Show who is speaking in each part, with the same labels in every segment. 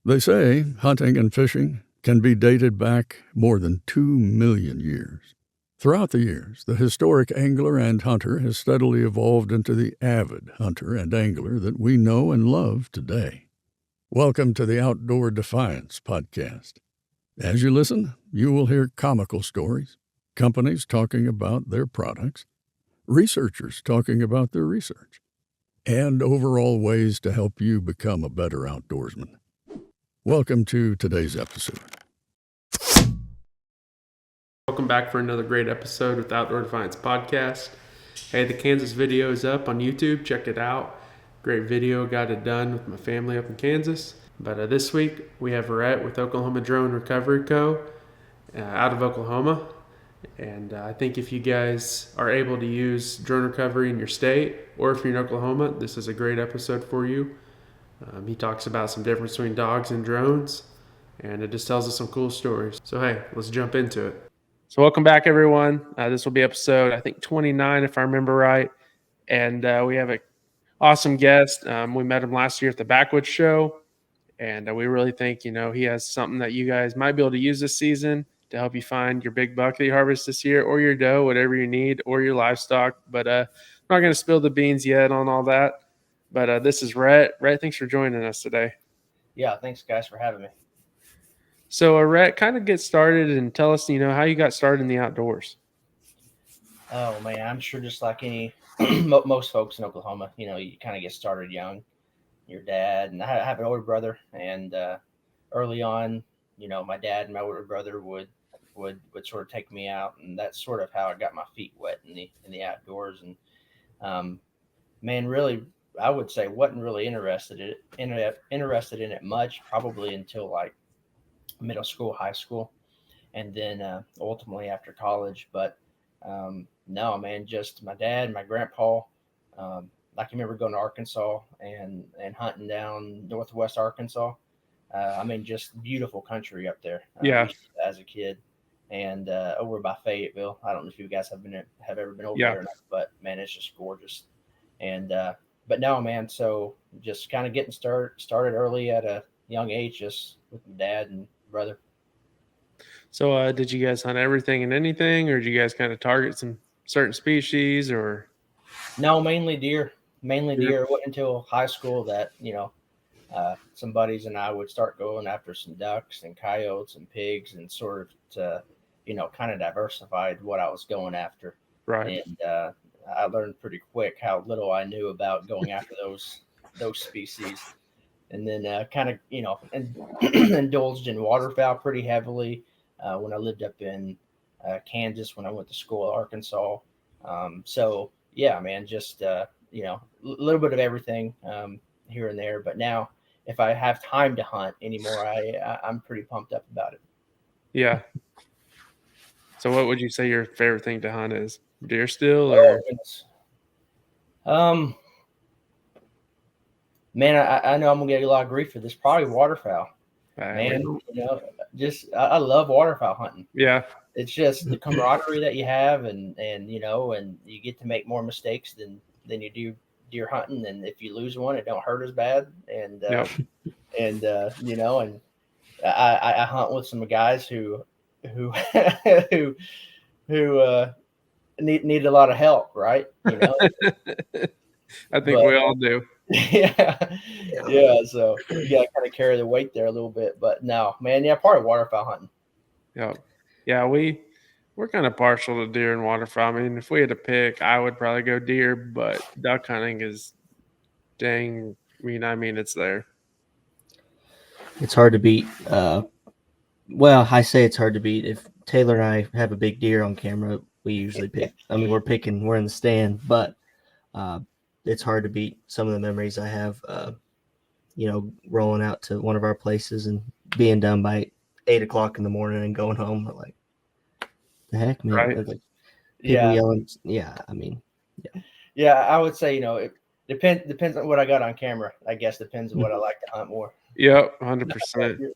Speaker 1: They say hunting and fishing can be dated back more than 2 million years. Throughout the years, the historic angler and hunter has steadily evolved into the avid hunter and angler that we know and love today. Welcome to the Outdoor Defiance podcast. As you listen, you will hear comical stories, companies talking about their products, researchers talking about their research, and overall ways to help you become a better outdoorsman. Welcome to today's episode.
Speaker 2: Welcome back for another great episode with Outdoor Defiance Podcast. Hey, the Kansas video is up on YouTube. Check it out. Great video. Got it done with my family up in Kansas. But this week we have Rhett with Oklahoma Drone Recovery Co. Out of Oklahoma. And I think if you guys are able to use drone recovery in your state, or if you're in Oklahoma, this is a great episode for you. He talks about some difference between dogs and drones, and it just tells us some cool stories. So hey, let's jump into it. So welcome back, everyone. This will be episode, I think, 29, if I remember right. And we have an awesome guest. We met him last year at the Backwoods Show, and we really think, he has something that you guys might be able to use this season to help you find your big buck that you harvest this year, or your doe, whatever you need, or your livestock. But I'm not going to spill the beans yet on all that. But this is Rhett. Rhett, thanks for joining us today.
Speaker 3: Yeah, thanks, guys, for having me.
Speaker 2: So, Rhett, kind of get started and tell us, how you got started in the outdoors.
Speaker 3: Oh, man, I'm sure just like most folks in Oklahoma, you kind of get started young. Your dad, and I have an older brother, and early on, my dad and my older brother would sort of take me out, and that's sort of how I got my feet wet in the outdoors. And man, really, I would say wasn't really interested in it much, probably until like middle school, high school, and then ultimately after college. But no, man, just my dad, my grandpa. I can remember going to Arkansas and hunting down northwest Arkansas. Just beautiful country up there.
Speaker 2: Yeah.
Speaker 3: As a kid, and over by Fayetteville. I don't know if you guys have ever been over
Speaker 2: Yeah.
Speaker 3: there or not, but man, it's just gorgeous. And but no, man. So just kind of getting started early at a young age, just with my dad and brother.
Speaker 2: So did you guys hunt everything and anything, or did you guys kind of target some certain species, or?
Speaker 3: No, mainly deer. It wasn't until high school that, some buddies and I would start going after some ducks and coyotes and pigs, and sort of to, kind of diversified what I was going after.
Speaker 2: Right.
Speaker 3: And I learned pretty quick how little I knew about going after those species. And then kind of, indulged in waterfowl pretty heavily when I lived up in Kansas, when I went to school at Arkansas. So, yeah, man, just, a little bit of everything here and there. But now, if I have time to hunt anymore, I'm pretty pumped up about it.
Speaker 2: Yeah. So what would you say your favorite thing to hunt is? Deer still, or?
Speaker 3: Man, I know I'm gonna get a lot of grief for this. Probably waterfowl. Man, I love waterfowl hunting.
Speaker 2: Yeah.
Speaker 3: It's just the camaraderie that you have, and you get to make more mistakes than you do deer hunting. And if you lose one, it don't hurt as bad. And
Speaker 2: Yep.
Speaker 3: and I hunt with some guys who need a lot of help, right?
Speaker 2: I think we all do.
Speaker 3: Yeah. So you gotta kind of carry the weight there a little bit, but no, man, part of waterfowl hunting.
Speaker 2: Yeah, we're kind of partial to deer and waterfowl. I mean, if we had to pick, I would probably go deer, but duck hunting is dang. It's there.
Speaker 4: It's hard to beat. Well, I say it's hard to beat. If Taylor and I have a big deer on camera, we usually pick. We're in the stand, but it's hard to beat some of the memories I have, rolling out to one of our places and being done by 8 o'clock in the morning and going home. Like, the heck, man.
Speaker 2: Right.
Speaker 4: Like, people yelling. Yeah.
Speaker 3: Yeah, I would say, it depends on what I got on camera. I guess depends on what I like to hunt more.
Speaker 2: Yep, 100%.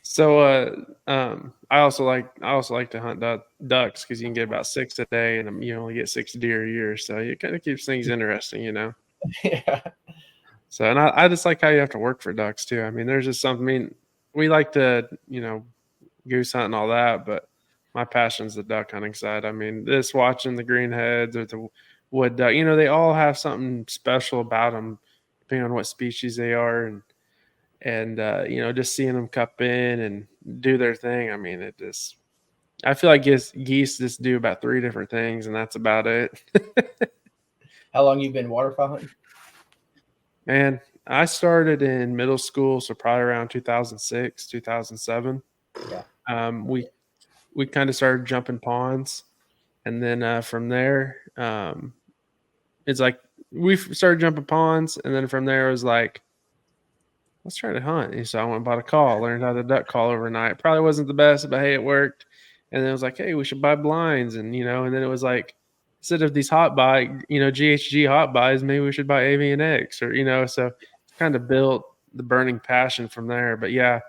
Speaker 2: So I also like to hunt ducks, because you can get about 6 a day, and you only get 6 deer a year, so it kind of keeps things interesting,
Speaker 3: Yeah.
Speaker 2: So, and I just like how you have to work for ducks too. I mean, there's just something. I mean, we like to, goose hunt and all that, but my passion's the duck hunting side. I mean, this watching the greenheads or the wood duck, they all have something special about them, depending on what species they are, and just seeing them cup in and do their thing. I mean, I feel like geese just do about 3 different things, and that's about it.
Speaker 3: How long you been waterfowl hunting?
Speaker 2: Man, I started in middle school, so probably around 2006, 2007.
Speaker 3: Yeah.
Speaker 2: We kind of started jumping ponds, and then from there, it's like we started jumping ponds, and then from there it was like, let's try to hunt. And so I went and bought a call, learned how to duck call overnight. Probably wasn't the best, but hey, it worked. And then it was like, hey, we should buy blinds, and and then it was like, instead of these hot buy, GHG hot buys, maybe we should buy Avian X, or so kind of built the burning passion from there. But yeah,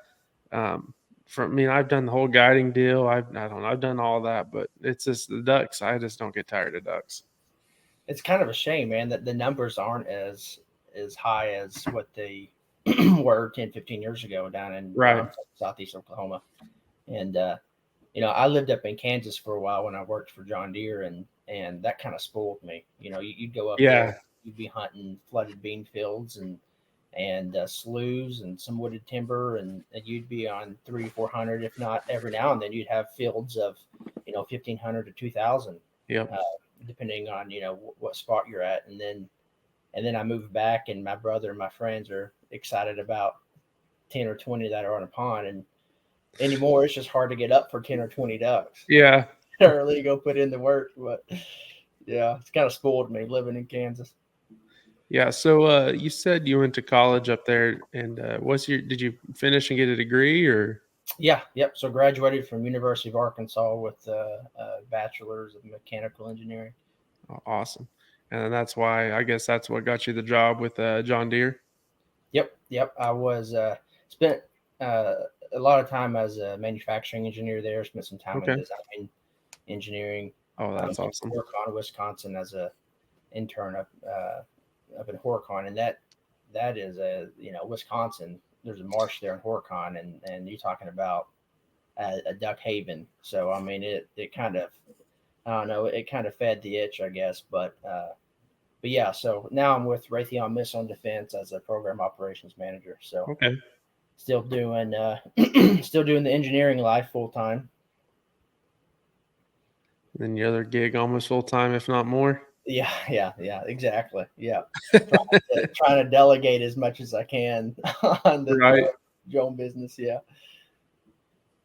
Speaker 2: I've done the whole guiding deal. I don't know, I've done all that, but it's just the ducks. I just don't get tired of ducks.
Speaker 3: It's kind of a shame, man, that the numbers aren't as high as what they were 10, 15 years ago down in
Speaker 2: Right.
Speaker 3: Southeast Oklahoma. And I lived up in Kansas for a while when I worked for John Deere, and that kind of spoiled me. You'd go up there, you'd be hunting flooded bean fields and sloughs and some wooded timber, and you'd be on 300-400, if not every now and then you'd have fields of 1,500 to 2,000.
Speaker 2: Yep.
Speaker 3: Depending on what spot you're at, and then I moved back, and my brother and my friends are excited about 10 or 20 that are on a pond, and anymore it's just hard to get up for 10 or 20 ducks.
Speaker 2: Yeah.
Speaker 3: Early to go put in the work, but yeah, it's kind of spoiled me living in Kansas.
Speaker 2: Yeah. So you said you went to college up there, and did you finish and get a degree or?
Speaker 3: Yeah. Yep. So graduated from University of Arkansas with a bachelor's of mechanical engineering.
Speaker 2: Oh, awesome. And that's why, I guess that's what got you the job with John Deere.
Speaker 3: Yep. I was spent a lot of time as a manufacturing engineer there. Spent some time in design engineering.
Speaker 2: Oh, that's awesome.
Speaker 3: Horicon, Wisconsin, as a intern up in Horicon, and that is Wisconsin. There's a marsh there in Horicon, and you're talking about a duck haven. So I mean, it kind of, I don't know, it kind of fed the itch, I guess. But yeah, so now I'm with Raytheon Missile Defense as a program operations manager. So still doing the engineering life full time.
Speaker 2: Then the other gig almost full time, if not more.
Speaker 3: Yeah, exactly. Yeah, trying to delegate as much as I can on the drone business. Yeah.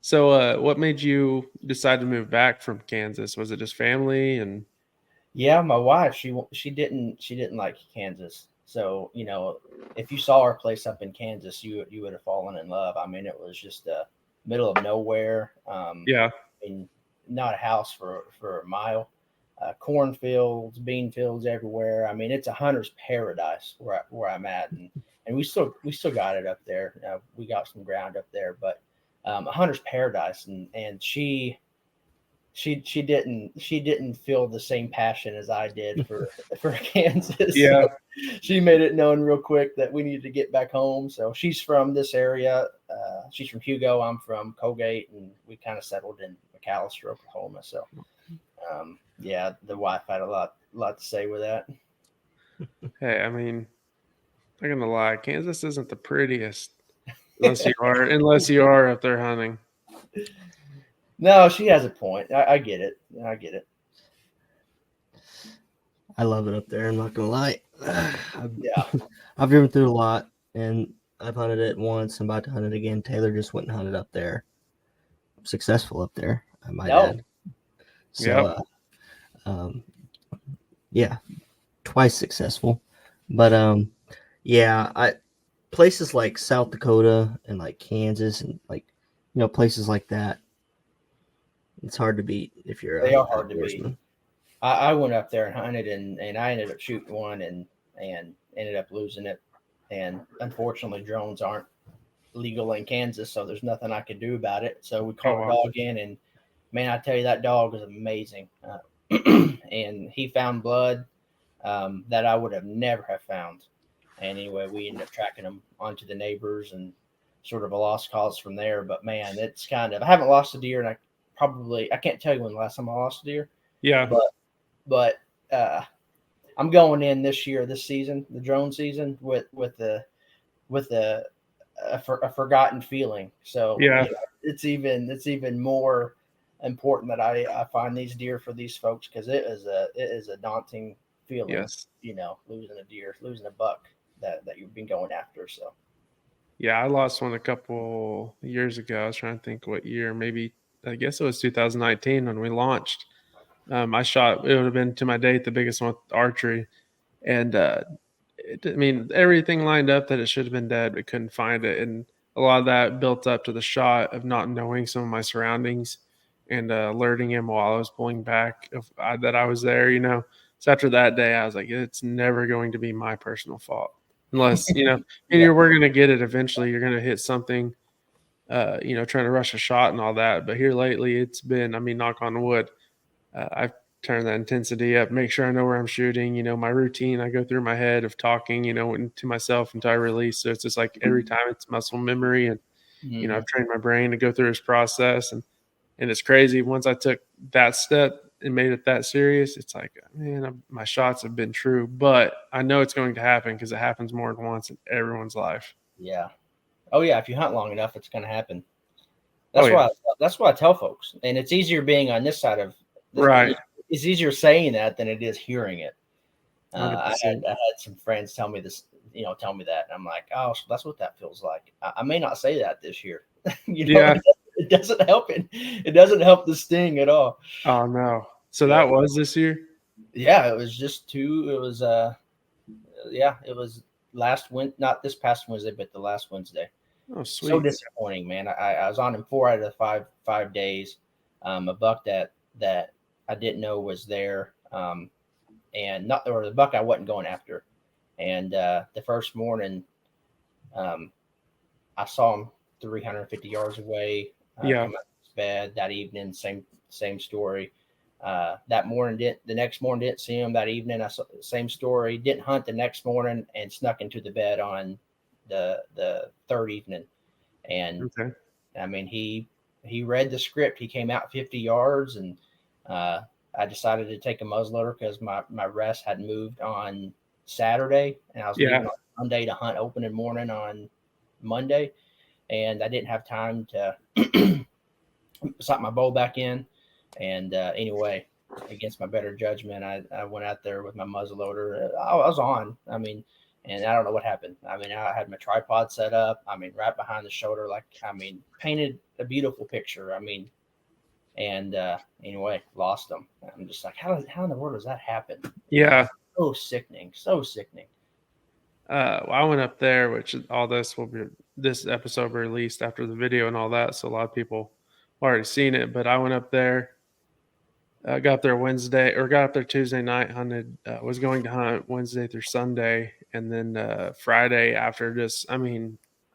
Speaker 2: So, what made you decide to move back from Kansas? Was it just family? And
Speaker 3: yeah, my wife, she didn't like Kansas. So if you saw our place up in Kansas, you would have fallen in love. I mean, it was just middle of nowhere. And not a house for a mile. Cornfields, bean fields everywhere. I mean, it's a hunter's paradise where I'm at, and we still got it up there. We got some ground up there, but a hunter's paradise, and she didn't feel the same passion as I did for Kansas.
Speaker 2: Yeah,
Speaker 3: so she made it known real quick that we needed to get back home. So she's from this area. She's from Hugo. I'm from Colgate, and we kind of settled in McAllister, Oklahoma. So. Yeah, the wife had a lot to say with that.
Speaker 2: Hey, I mean, I'm not gonna lie, Kansas isn't the prettiest unless you are up there hunting.
Speaker 3: No, she has a point. I get it.
Speaker 4: I love it up there. I'm not gonna lie.
Speaker 3: I've
Speaker 4: driven through a lot, and I've hunted it once. I'm about to hunt it again. Taylor just went and hunted up there. Successful up there, I might add. So, twice successful. But places like South Dakota and like Kansas and places like that, it's hard to beat if you're.
Speaker 3: They are hard to beat. I went up there and hunted, and I ended up shooting one and ended up losing it. And unfortunately, drones aren't legal in Kansas, so there's nothing I could do about it. So we called a dog in, and man, I tell you, that dog was amazing. And he found blood that I would have never have found And anyway, we ended up tracking them onto the neighbors and sort of a lost cause from there. But man, it's kind of, I haven't lost a deer, and I can't tell you when the last time I lost a deer.
Speaker 2: Yeah.
Speaker 3: But I'm going in this season, the drone season, with a forgotten feeling. So
Speaker 2: Yeah.
Speaker 3: you know, it's even more important that I find these deer for these folks, because it is a daunting feeling.
Speaker 2: Yes.
Speaker 3: You know, losing a deer, losing a buck that you've been going after. So
Speaker 2: Yeah, I lost one a couple years ago. I was trying to think what year. Maybe I guess it was 2019 when we launched. I shot. It would have been to my date the biggest one with archery, and I mean everything lined up that it should have been dead, but couldn't find it, and a lot of that built up to the shot of not knowing some of my surroundings and alerting him while I was pulling back that I was there. You know, so after that day, I was like, it's never going to be my personal fault. Unless, you know, and
Speaker 3: yeah,
Speaker 2: we're going to get it eventually. You're going to hit something, you know, trying to rush a shot and all that. But here lately, it's been, I mean, knock on wood, I've turned that intensity up, make sure I know where I'm shooting, you know, my routine. I go through my head of talking, you know, to myself until I release. So it's just like every time it's muscle memory. And, you know, I've trained my brain to go through this process. And it's crazy. Once I took that step and made it that serious, it's like, man, my shots have been true, but I know it's going to happen because it happens more than once in everyone's life.
Speaker 3: yeah. Oh yeah, if you hunt long enough, it's going to happen.
Speaker 2: Oh, yeah.
Speaker 3: That's what I tell folks, and it's easier being on this side of this.
Speaker 2: Right.
Speaker 3: It's easier saying that than it is hearing it. I
Speaker 2: 100%.
Speaker 3: had some friends tell me this, you know, tell me that, and I'm like, oh, so that's what that feels like. I may not say that this year. You know,
Speaker 2: Yeah.
Speaker 3: it doesn't help it. It doesn't help the sting at all.
Speaker 2: Oh, no. So
Speaker 3: Yeah.
Speaker 2: that was this year?
Speaker 3: Yeah, it was just two. It was it was not this past Wednesday, but the last Wednesday.
Speaker 2: Oh,
Speaker 3: So
Speaker 2: sweet.
Speaker 3: disappointing, man. I was on him 4 out of the five days. A buck that I didn't know was there, and not or the buck I wasn't going after. And the first morning, I saw him 350 yards away.
Speaker 2: Yeah.
Speaker 3: Come out of his bed that evening. Same story. The next morning didn't see him. That evening, I saw same story. Didn't hunt the next morning and snuck into the bed on the third evening. And
Speaker 2: Okay.
Speaker 3: I mean, he read the script. He came out 50 yards, and I decided to take a muzzleloader because my rest had moved on Saturday, and I was
Speaker 2: Yeah.
Speaker 3: leaving on Sunday to hunt opening morning on Monday, and I didn't have time to slap my bow back in. And anyway, against my better judgment, I went out there with my muzzleloader. I was on. I mean, and I don't know what happened. I mean, I had my tripod set up. I mean, right behind the shoulder, painted a beautiful picture. I mean, and anyway, lost them. I'm just like, how in the world does that happen?
Speaker 2: Yeah.
Speaker 3: So sickening, so sickening.
Speaker 2: Well, I went up there, which all this episode will be released after the video and all that. So a lot of people already seen it, but I went up there. Got up there Tuesday night, hunted, was going to hunt Wednesday through Sunday. And then Friday after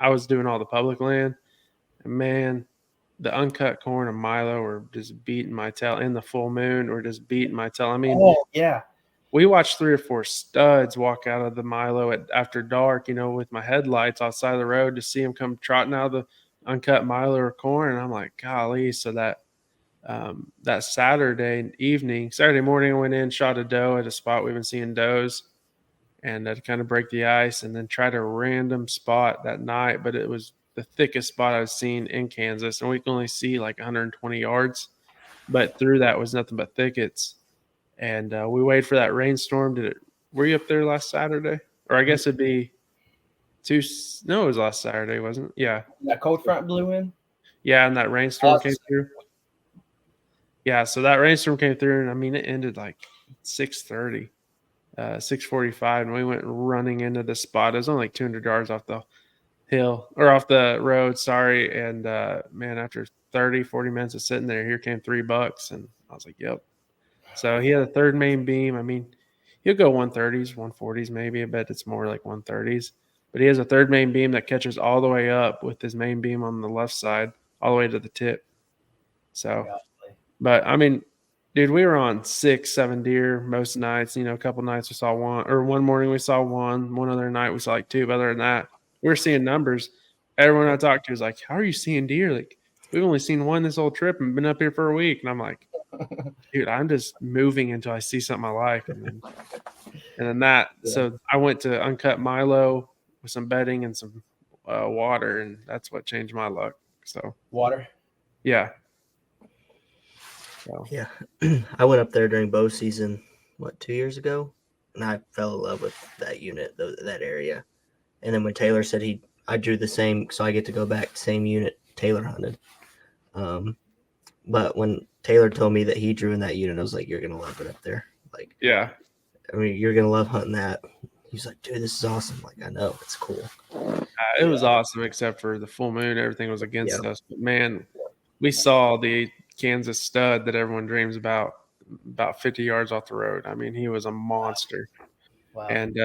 Speaker 2: I was doing all the public land, and man, the uncut corn and Milo were just beating my tail, in the full moon or just beating my tail. I mean,
Speaker 3: Oh yeah,
Speaker 2: we watched 3 or 4 studs walk out of the Milo after dark, you know, with my headlights outside the road to see them come trotting out of the uncut Milo or corn. And I'm like, golly. So that Saturday morning, I went in, shot a doe at a spot we've been seeing does, and to kind of break the ice, and then tried a random spot that night, but it was the thickest spot I've seen in Kansas, and we can only see like 120 yards, but through that was nothing but thickets. And we waited for that rainstorm. Were you up there last Saturday? Or I guess it'd be no, it was last Saturday, wasn't it? Yeah.
Speaker 3: that cold front blew in.
Speaker 2: Yeah, and that rainstorm came through. Yeah, so that rainstorm came through, and I mean, it ended like 6:30, 6:45, and we went running into the spot. It was only like 200 yards off the hill, or off the road, sorry. And man, after 30, 40 minutes of sitting there, here came 3 bucks, and I was like, yep. So he had a third main beam. I mean, he'll go 130s, 140s maybe. I bet it's more like 130s. But he has a third main beam that catches all the way up with his main beam on the left side, all the way to the tip. So, but I mean, Dude, we were on 6, 7 deer most nights. A couple nights we saw one, or one morning we saw one. One other night we saw like 2. But other than that, we were seeing numbers. Everyone I talked to was like, "How are you seeing deer? Like, we've only seen one this whole trip and been up here for a week." And I'm like, "Dude, I'm just moving until I see something I like." And then that.
Speaker 3: Yeah.
Speaker 2: So I went to uncut Milo with some bedding and some water, and that's what changed my luck. So
Speaker 3: Water.
Speaker 2: yeah. So,
Speaker 4: Yeah. I went up there during bow season, 2 years ago, and I fell in love with that unit, that area. And then when Taylor said I drew the same, so I get to go back to same unit Taylor hunted. But when Taylor told me that he drew in that unit, I was like, "You're gonna love it up there. Like,
Speaker 2: yeah.
Speaker 4: I mean, you're gonna love hunting that." He's like, "Dude, this is awesome." Like, I know, it's cool.
Speaker 2: It was awesome, except for the full moon. Everything was against
Speaker 4: Yeah.
Speaker 2: us. But man, we saw the Kansas stud that everyone dreams about 50 yards off the road. I mean, he was a monster.
Speaker 3: Wow.
Speaker 2: And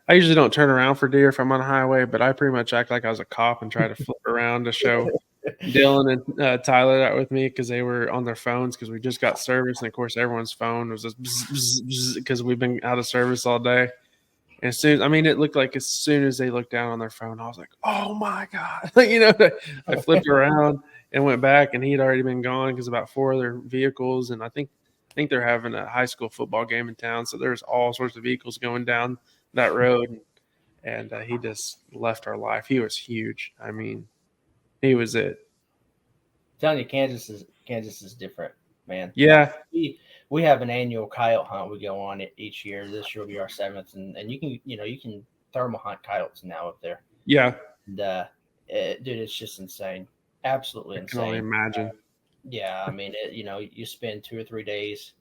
Speaker 2: I usually don't turn around for deer if I'm on a highway, but I pretty much act like I was a cop and try to flip around to show Dylan and Tyler that with me because they were on their phones because we just got service. And of course, everyone's phone was just because we've been out of service all day. And as soon, it looked like as soon as they looked down on their phone, I was like, "Oh my god!" I flipped around and went back, and he had already been gone because about 4 other vehicles, and I think they're having a high school football game in town, so there's all sorts of vehicles going down that road, and he just left our life. He was huge. I mean, he was it.
Speaker 3: I'm telling you, Kansas is different, man.
Speaker 2: Yeah,
Speaker 3: We have an annual coyote hunt we go on each year. This year will be our 7th, and you can thermal hunt coyotes now up there.
Speaker 2: yeah.
Speaker 3: And dude, it's just insane, absolutely
Speaker 2: I can only
Speaker 3: insane.
Speaker 2: imagine.
Speaker 3: Yeah, I mean, you spend 2 or 3 days,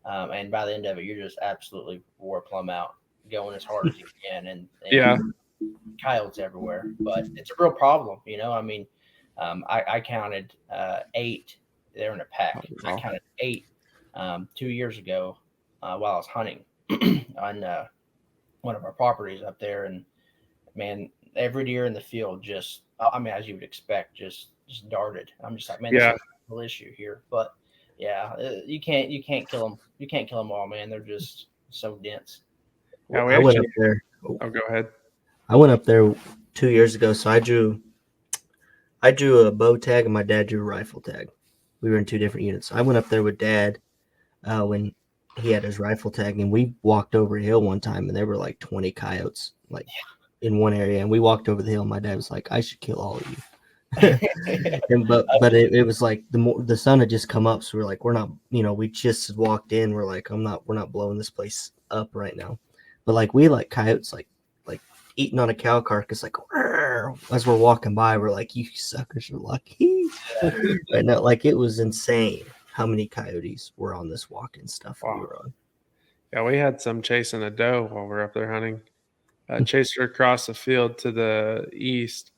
Speaker 3: and by the end of it, you're just absolutely wore plumb out, going as hard as you can, and
Speaker 2: Yeah.
Speaker 3: coyotes everywhere. But it's a real problem, I mean, I counted 8. They're in a pack.
Speaker 2: Oh,
Speaker 3: I
Speaker 2: wow.
Speaker 3: counted 8 2 years ago while I was hunting on one of our properties up there, and man, every deer in the field just, I mean, as you would expect, just darted. I'm just like, man, this
Speaker 2: Yeah.
Speaker 3: is a real issue here. But yeah, you can't kill them. You can't kill them all, man. They're just so dense.
Speaker 2: Yeah, we
Speaker 4: I went
Speaker 2: actually.
Speaker 4: up there.
Speaker 2: Oh, go ahead.
Speaker 4: I went up there 2 years ago, so I drew a bow tag and my dad drew a rifle tag. We were in 2 different units. I went up there with Dad when he had his rifle tag, and we walked over a hill one time, and there were like 20 coyotes like in one area, and we walked over the hill. And my dad was like, "I should kill all of you." but it was like the sun had just come up, so we're like, we're not, we just walked in. We're like, we're not blowing this place up right now. But like we like coyotes like eating on a cow carcass, like as we're walking by, we're like, "You suckers are lucky." Right now, like it was insane how many coyotes were on this walk-in stuff we were on.
Speaker 2: Yeah, we had some chasing a doe while we were up there hunting. Chased her across the field to the east,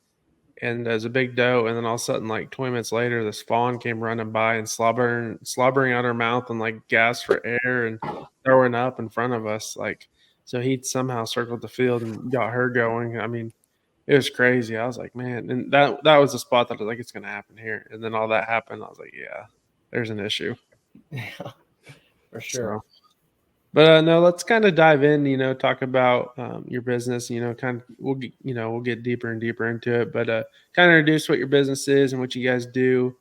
Speaker 2: and there's a big doe. And then all of a sudden, like 20 minutes later, this fawn came running by and slobbering out her mouth and like gas for air and throwing up in front of us. Like, so he somehow circled the field and got her going. I mean, it was crazy. I was like, man, and that was the spot that I was like, it's gonna happen here. And then all that happened. I was like, yeah, there's an issue.
Speaker 3: Yeah, for sure.
Speaker 2: So, but no, let's kind of dive in. Talk about your business. We'll get deeper and deeper into it. But kind of introduce what your business is and what you guys do,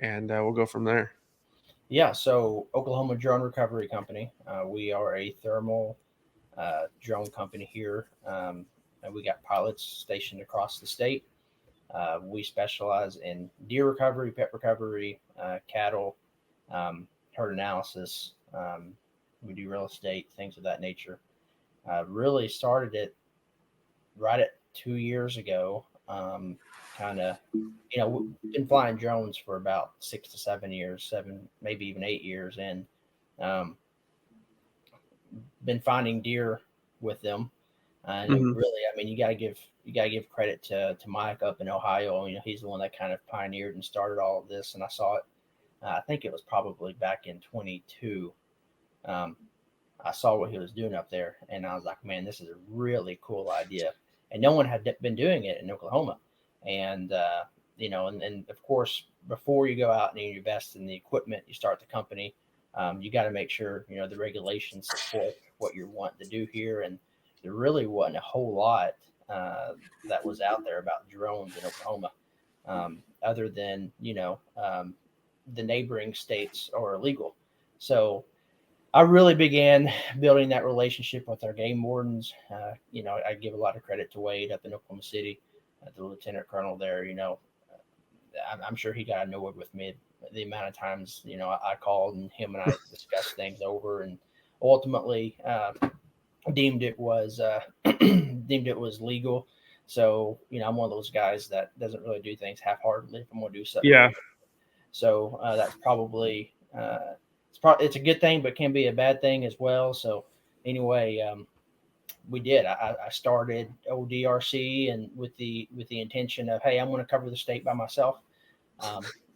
Speaker 2: and we'll go from there.
Speaker 3: Yeah, so Oklahoma Drone Recovery Company. We are a thermal drone company here, and we got pilots stationed across the state. We specialize in deer recovery, pet recovery, cattle, herd analysis. We do real estate, things of that nature. Really started it right at 2 years ago. Kind of, been flying drones for about 6 to 7 years, maybe even 8 years, and been finding deer with them. And really, I mean, you gotta give credit to Mike up in Ohio. He's the one that kind of pioneered and started all of this. And I saw it. I think it was probably back in 22. I saw what he was doing up there, and I was like, man, this is a really cool idea. And no one had been doing it in Oklahoma. And and of course, before you go out and you invest in the equipment, you start the company. You got to make sure, the regulations support what you're wanting to do here. And there really wasn't a whole lot that was out there about drones in Oklahoma, other than, the neighboring states are illegal. So I really began building that relationship with our game wardens. I give a lot of credit to Wade up in Oklahoma City, the lieutenant colonel there. I'm sure he got annoyed with me the amount of times I called and him and I discussed things over, and ultimately deemed it was legal. So I'm one of those guys that doesn't really do things half-heartedly. If I'm going to do something,
Speaker 2: Yeah.
Speaker 3: so that's probably it's a good thing, but can be a bad thing as well. So anyway, we did. I started ODRC and with the intention of, hey, I'm going to cover the state by myself,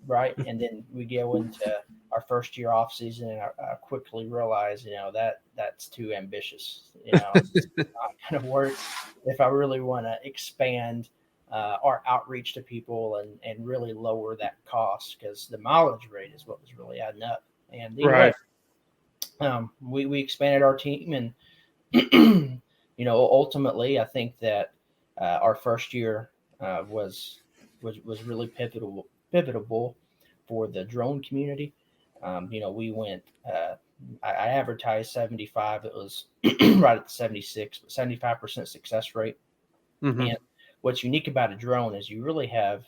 Speaker 3: right? And then we go into our first year off season, and I quickly realized, that's too ambitious. It's not going to work if I really want to expand our outreach to people and really lower that cost, because the mileage rate is what was really adding up. And anyway, we expanded our team, and ultimately, I think that our first year was really pivotal for the drone community. We went. I advertised 75. It was right at the 76, but 75% success rate.
Speaker 2: Mm-hmm.
Speaker 3: And what's unique about a drone is you really have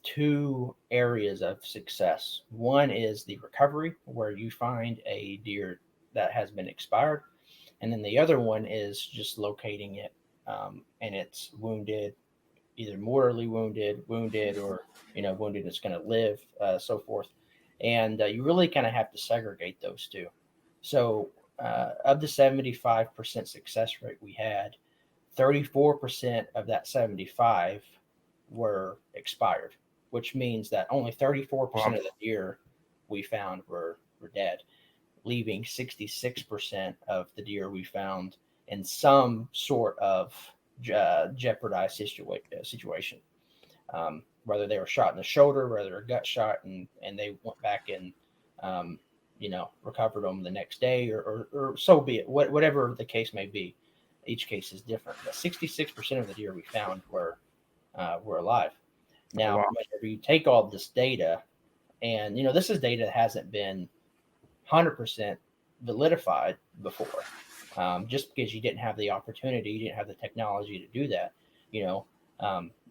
Speaker 3: two areas of success. One is the recovery, where you find a deer that has been expired. And then the other one is just locating it, and it's wounded, either mortally wounded, or, wounded that's going to live, so forth. And you really kind of have to segregate those two. So of the 75% success rate we had, 34% of that 75 were expired, which means that only 34% of the deer we found were dead, leaving 66% of the deer we found in some sort of jeopardized situation. Whether they were shot in the shoulder, whether they were gut shot, and they went back and recovered them the next day, or so be it. Whatever the case may be, each case is different. But 66% of the deer we found were alive. Now, whenever you take all this data, and this is data that hasn't been 100% validified before, just because you didn't have the opportunity, you didn't have the technology to do that.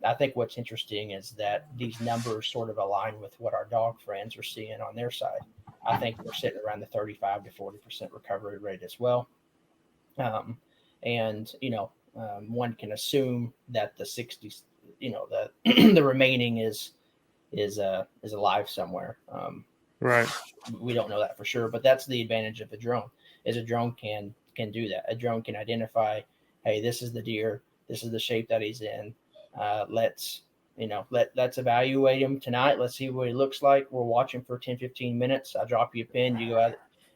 Speaker 3: I think what's interesting is that these numbers sort of align with what our dog friends are seeing on their side. I think they're sitting around the 35 to 40% recovery rate as well. One can assume that the 60s, the remaining is alive somewhere.
Speaker 2: Right.
Speaker 3: We don't know that for sure, but that's the advantage of a drone. Is a drone can do that. A drone can identify, hey, this is the deer, this is the shape that he's in. Let's evaluate him tonight. Let's see what he looks like. We'll watch him for 10, 15 minutes. I drop you a pin. You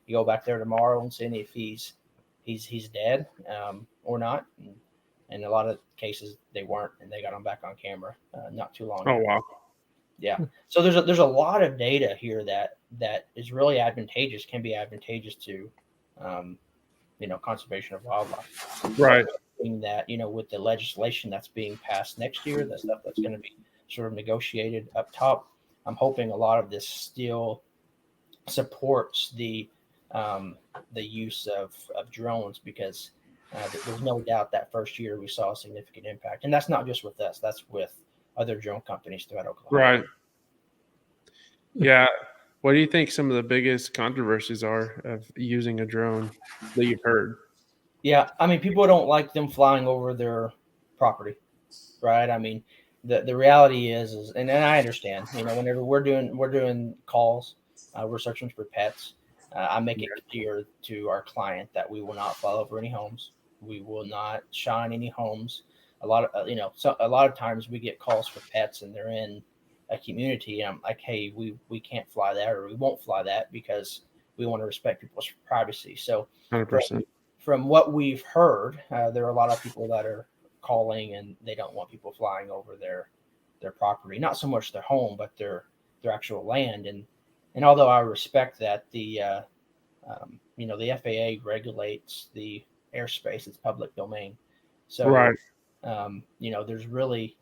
Speaker 3: go back there tomorrow and see if he's dead or not. And a lot of cases they weren't, and they got him back on camera not too long ago.
Speaker 2: Oh, wow.
Speaker 3: Yeah. So there's a lot of data here that is really advantageous, can be advantageous to, conservation of wildlife.
Speaker 2: Right.
Speaker 3: That, with the legislation that's being passed next year, the stuff that's going to be sort of negotiated up top, I'm hoping a lot of this still supports the use of drones, because there's no doubt that first year we saw a significant impact. And that's not just with us, that's with other drone companies throughout Oklahoma.
Speaker 2: Right. Yeah. What do you think some of the biggest controversies are of using a drone that you've heard?
Speaker 3: Yeah, I mean, people don't like them flying over their property, right? I mean, the reality is, and I understand, whenever we're doing calls, we're searching for pets. I make it clear to our client that we will not fly over any homes. We will not shine any homes. A lot of times we get calls for pets, and they're in a community, and I'm like, hey, we can't fly that, or we won't fly that, because we want to respect people's privacy. So
Speaker 2: 100%.
Speaker 3: From what we've heard, there are a lot of people that are calling, and they don't want people flying over their property, not so much their home, but their actual land. And And although I respect that, the the FAA regulates the airspace; it's public domain. So,
Speaker 2: Right.
Speaker 3: There's really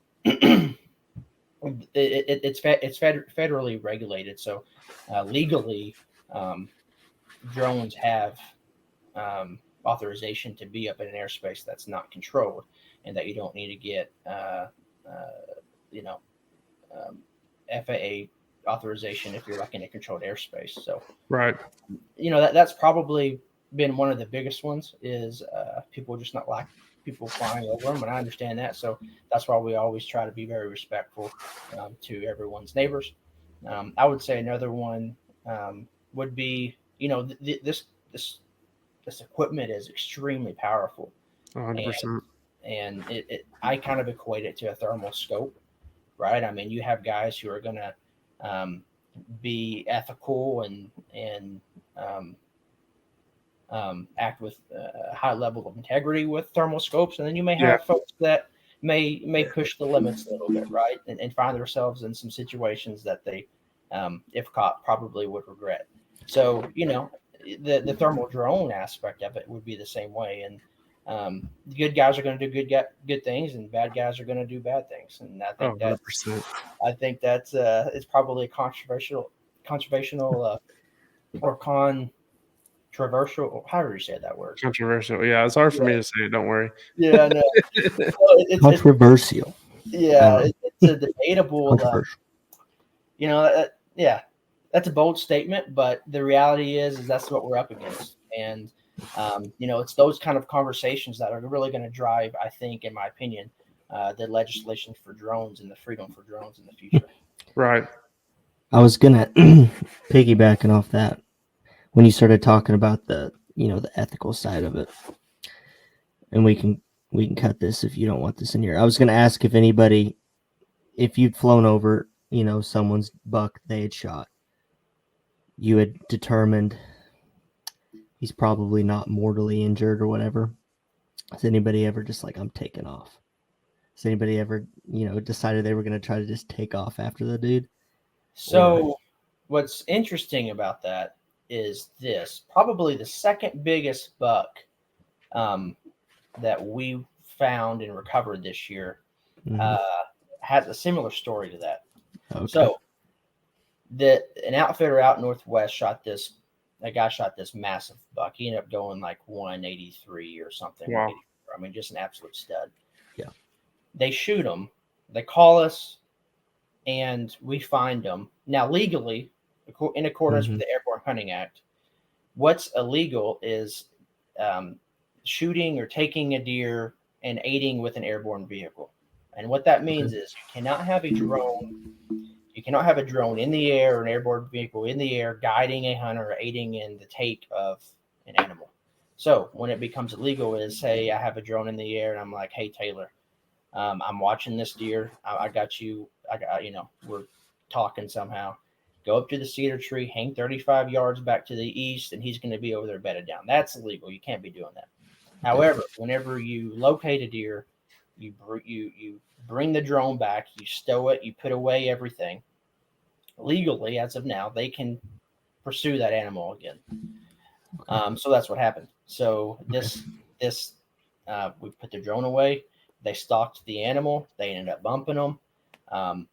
Speaker 3: it's federally regulated. So, legally, drones have authorization to be up in an airspace that's not controlled, and that you don't need to get you know FAA authorization if you're like in a controlled airspace. So
Speaker 2: Right.
Speaker 3: that's probably been one of the biggest ones is people just not like people flying over them, and I understand that. So that's why we always try to be very respectful to everyone's neighbors. I would say another one would be this equipment is extremely powerful,
Speaker 2: 100%.
Speaker 3: and I kind of equate it to a thermal scope, right? I mean, you have guys who are going to be ethical and um, act with a high level of integrity with thermal scopes, and then you may
Speaker 2: Yeah.
Speaker 3: have folks that may push the limits a little bit, right, and find themselves in some situations that they, if caught, probably would regret. So the thermal drone aspect of it would be the same way, and good guys are going to do good things, and bad guys are going to do bad things, and I
Speaker 2: Oh,
Speaker 3: think
Speaker 2: 100%.
Speaker 3: that's it's probably a controversial or controversial. However you say that word.
Speaker 2: Controversial. Yeah, it's hard for me to say it. Don't worry.
Speaker 3: Yeah, I know. Well,
Speaker 4: Controversial.
Speaker 3: it's a debatable.
Speaker 4: Controversial.
Speaker 3: Yeah, that's a bold statement, but the reality is that's what we're up against, and it's those kind of conversations that are really going to drive, I think, in my opinion, the legislation for drones and the freedom for drones in the future.
Speaker 2: Right.
Speaker 4: I was gonna piggybacking off that when you started talking about the ethical side of it, and we can cut this if you don't want this in here. I was gonna ask if you'd flown over someone's buck they had shot, you had determined he's probably not mortally injured or whatever. Has anybody ever just like, I'm taking off? Has anybody ever decided they were gonna try to just take off after the dude?
Speaker 3: So, what's interesting about that is this probably the second biggest buck that we found and recovered this year has a similar story to that.
Speaker 4: Okay.
Speaker 3: So, an outfitter out northwest a guy shot this massive buck. He ended up going like 183 or something.
Speaker 2: Wow.
Speaker 3: I mean, just an absolute stud.
Speaker 4: Yeah.
Speaker 3: They shoot him. They call us, and we find them. Now, legally, in accordance with the Airborne Hunting Act, what's illegal is shooting or taking a deer and aiding with an airborne vehicle. And what that means is you cannot have a drone. You cannot have a drone in the air or an airborne vehicle in the air guiding a hunter or aiding in the take of an animal. So when it becomes illegal is, say, I have a drone in the air and I'm like, hey, Taylor, I'm watching this deer. I got you. We're talking somehow. Go up to the cedar tree, hang 35 yards back to the east, and he's going to be over there bedded down. That's illegal. You can't be doing that. However, whenever you locate a deer, you bring the drone back, you stow it, you put away everything. Legally, as of now, they can pursue that animal again. So that's what happened. So this we put the drone away. They stalked the animal. They ended up bumping them. I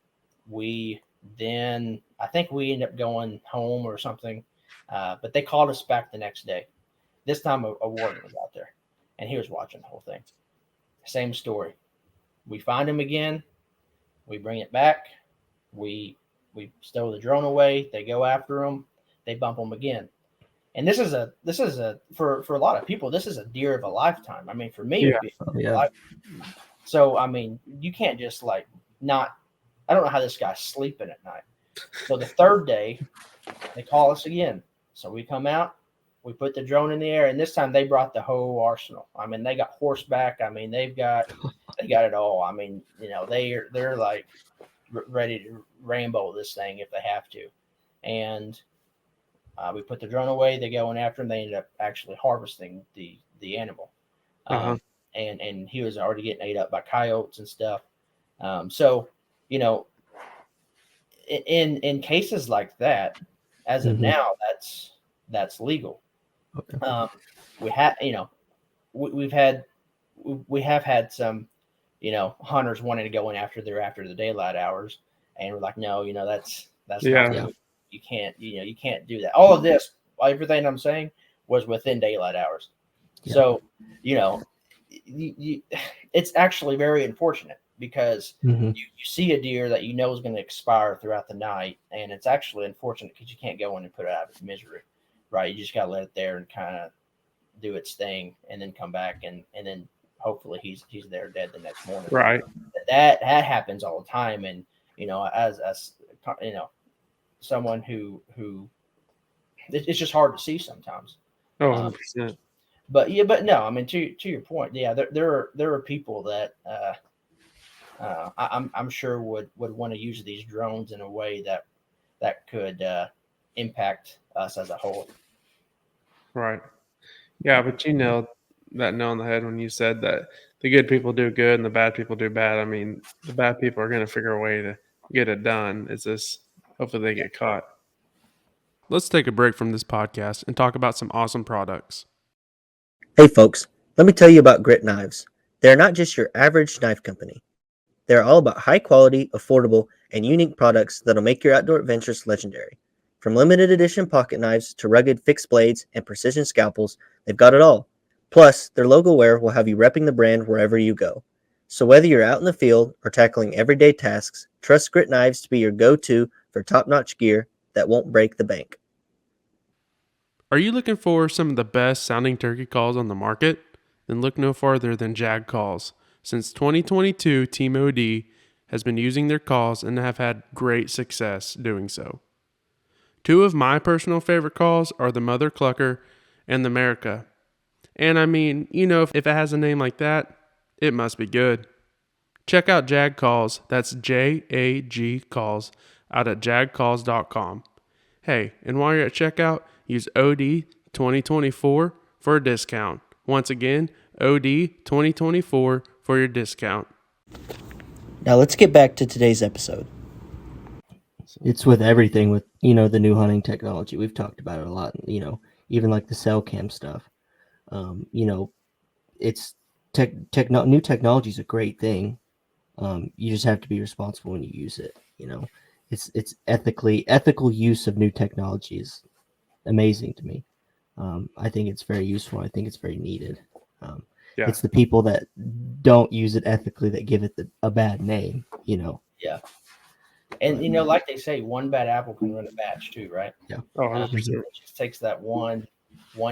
Speaker 3: think we ended up going home or something. But they called us back the next day. This time a warden was out there, and he was watching the whole thing. Same story. We find him again. We bring it back. We stow the drone away. They go after him. They bump him again. And this is a for a lot of people, this is a deer of a lifetime. I mean, for me, it would be a lifetime. So I mean, you can't just like not. I don't know how this guy's sleeping at night. So the third day, they call us again. So we come out, we put the drone in the air, and this time they brought the whole arsenal. I mean, they got horseback. I mean, they got it all. I mean, they're like ready to rainbow this thing if they have to. And we put the drone away. They go in after him. They ended up actually harvesting the animal. And he was already getting ate up by coyotes and stuff. So, in cases like that, as of now, that's legal.
Speaker 4: Okay.
Speaker 3: We have, we have had some, hunters wanting to go in after the daylight hours, and we're like, no, that's
Speaker 2: Yeah.
Speaker 3: not legal. You can't, you can't do that. All of this, everything I'm saying, was within daylight hours.
Speaker 4: Yeah.
Speaker 3: So, it's actually very unfortunate because you see a deer that you know is going to expire throughout the night, and it's actually unfortunate because you can't go in and put it out of its misery, right? You just got to let it there and kind of do its thing, and then come back, and then hopefully he's there dead the next morning.
Speaker 2: Right.
Speaker 3: That happens all the time, and as someone who it's just hard to see sometimes.
Speaker 2: Oh, 100%.
Speaker 3: But no, I mean, to your point, yeah, there are people that I'm sure would want to use these drones in a way that could impact us as a whole.
Speaker 2: Right. Yeah, but you nailed that nail on the head when you said that the good people do good and the bad people do bad. I mean, the bad people are going to figure a way to get it done. It's just hopefully they get caught. Let's take a break from this podcast and talk about some awesome products.
Speaker 5: Hey folks, let me tell you about GritKnives. They're not just your average knife company. They're all about high quality, affordable, and unique products that'll make your outdoor adventures legendary. From limited edition pocket knives to rugged fixed blades and precision scalpels, they've got it all. Plus, their logo wear will have you repping the brand wherever you go. So whether you're out in the field or tackling everyday tasks, trust GritKnives to be your go-to for top-notch gear that won't break the bank.
Speaker 2: Are you looking for some of the best sounding turkey calls on the market? Then look no farther than JAG Calls. Since 2022, Team OD has been using their calls and have had great success doing so. Two of my personal favorite calls are the Mother Clucker and the America. And I mean, if it has a name like that, it must be good. Check out JAG Calls, that's JAG Calls, out at jagcalls.com. Hey, and while you're at checkout, use OD 2024 for a discount. Once again, OD 2024 for your discount.
Speaker 5: Now let's get back to today's episode.
Speaker 4: It's with everything with, the new hunting technology. We've talked about it a lot, even like the cell cam stuff. It's new technology is a great thing. You just have to be responsible when you use it. It's ethical use of new technology is amazing to me. I think it's very useful. I think it's very needed.
Speaker 2: Yeah.
Speaker 4: It's the people that don't use it ethically that give it a bad name.
Speaker 3: Yeah. And like they say, one bad apple can run a batch too, right?
Speaker 4: Yeah.
Speaker 2: Oh, 100%.
Speaker 3: It just takes that one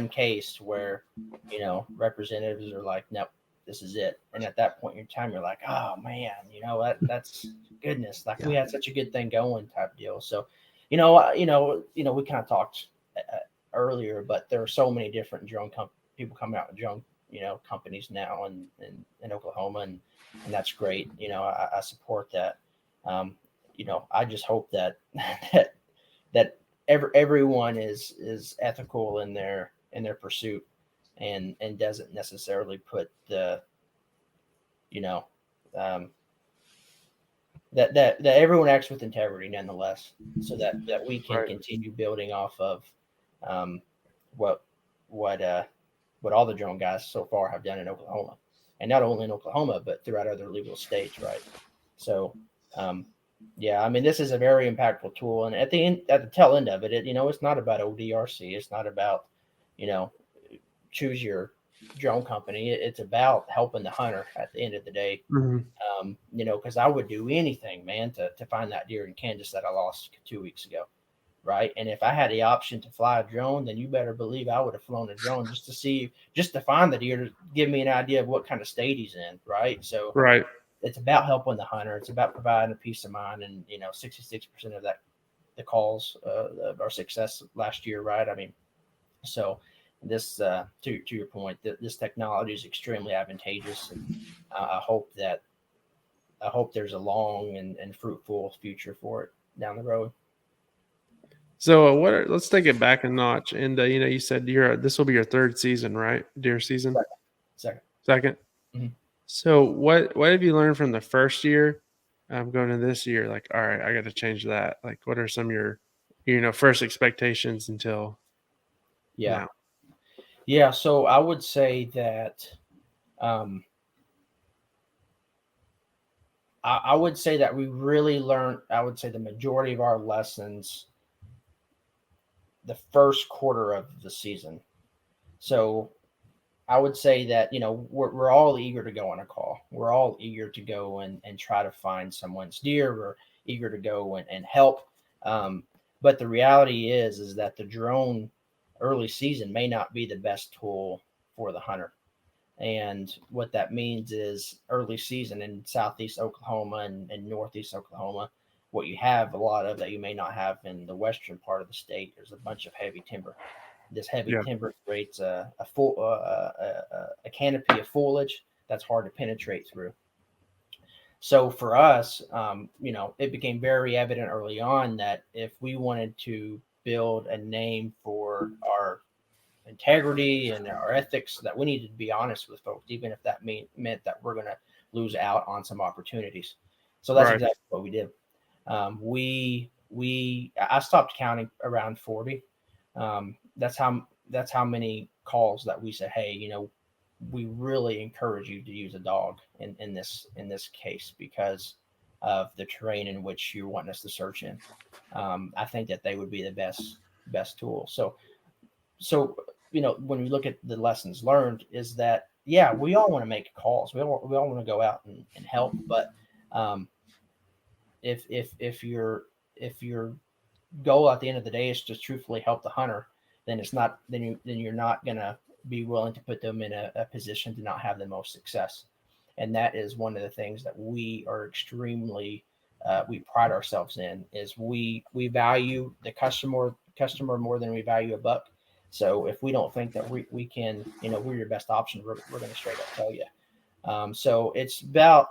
Speaker 3: case where representatives are like, nope, this is it. And at that point in time, you're like, oh man, that's goodness. Like we had such a good thing going, type deal. So, we kind of talked earlier, but there are so many different people coming out with drone, companies now in Oklahoma, and that's great. I support that. I just hope that everyone is ethical in their pursuit and doesn't necessarily put the that everyone acts with integrity nonetheless, so that we can continue building off of what all the drone guys so far have done in Oklahoma, and not only in Oklahoma but throughout other legal states, right? So yeah, I mean, this is a very impactful tool, and at the tail end of it, it's not about ODRC. It's not about, choose your drone company. It's about helping the hunter at the end of the day.
Speaker 2: Mm-hmm.
Speaker 3: Because I would do anything, man, to find that deer in Kansas that I lost 2 weeks ago, right? And if I had the option to fly a drone, then you better believe I would have flown a drone just to find the deer, to give me an idea of what kind of state he's in, right? So
Speaker 2: Right.
Speaker 3: It's about helping the hunter. It's about providing a peace of mind, and 66% of the calls of our success last year, right? I mean, so this to your point, this technology is extremely advantageous, and I hope there's a long and fruitful future for it down the road.
Speaker 2: So let's take it back a notch, and you said this will be your third season, right? Deer season. Second.
Speaker 3: Mm-hmm.
Speaker 2: So what have you learned from the first year? Going to this year, like, all right, I got to change that. Like, what are some of your first expectations until
Speaker 3: Yeah.
Speaker 2: now?
Speaker 3: Yeah. So I would say that, um, I would say that we really learned, I would say the majority of our lessons the first quarter of the season. So I would say that, we're all eager to go on a call. We're all eager to go and try to find someone's deer. We're eager to go and help. Um, but the reality is that the drone early season may not be the best tool for the hunter. And what that means is early season in southeast Oklahoma and northeast Oklahoma, what you have a lot of that you may not have in the western part of the state, there's a bunch of heavy timber. This heavy
Speaker 2: Yeah.
Speaker 3: timber creates a canopy of foliage that's hard to penetrate through. So for us, it became very evident early on that if we wanted to build a name for our integrity and our ethics, that we needed to be honest with folks, even if that meant that we're going to lose out on some opportunities. So that's
Speaker 2: Right.
Speaker 3: exactly what we did. I stopped counting around 40. That's how many calls that we said, hey, we really encourage you to use a dog in this case because of the terrain in which you're wanting us to search in. I think that they would be the best tool. So when we look at the lessons learned, is that yeah, we all want to make calls. We all want to go out and help, but um, if your goal at the end of the day is to truthfully help the hunter, then it's not then you're not gonna be willing to put them in a position to not have the most success. And that is one of the things that we are extremely we pride ourselves in is we value the customer more than we value a buck. So if we don't think that we can, we're your best option, we're going to straight up tell you. So it's about,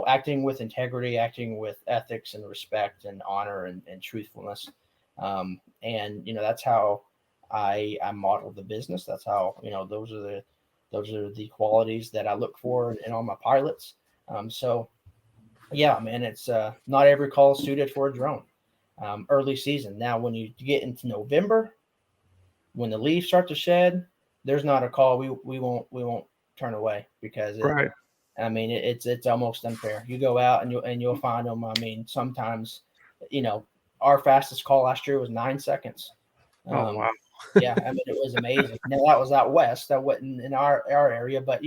Speaker 3: acting with integrity, acting with ethics and respect and honor and truthfulness. And, that's how I model the business. That's how, those are the qualities that I look for in all my pilots. So yeah, man, it's not every call is suited for a drone. Early season. Now, when you get into November, when the leaves start to shed, there's not a call we won't turn away because
Speaker 2: Right.
Speaker 3: it's almost unfair. You go out and you'll find them. I mean, sometimes, our fastest call last year was 9 seconds.
Speaker 2: Oh, wow.
Speaker 3: Yeah, it was amazing. Now that was out west. That wasn't in our area, but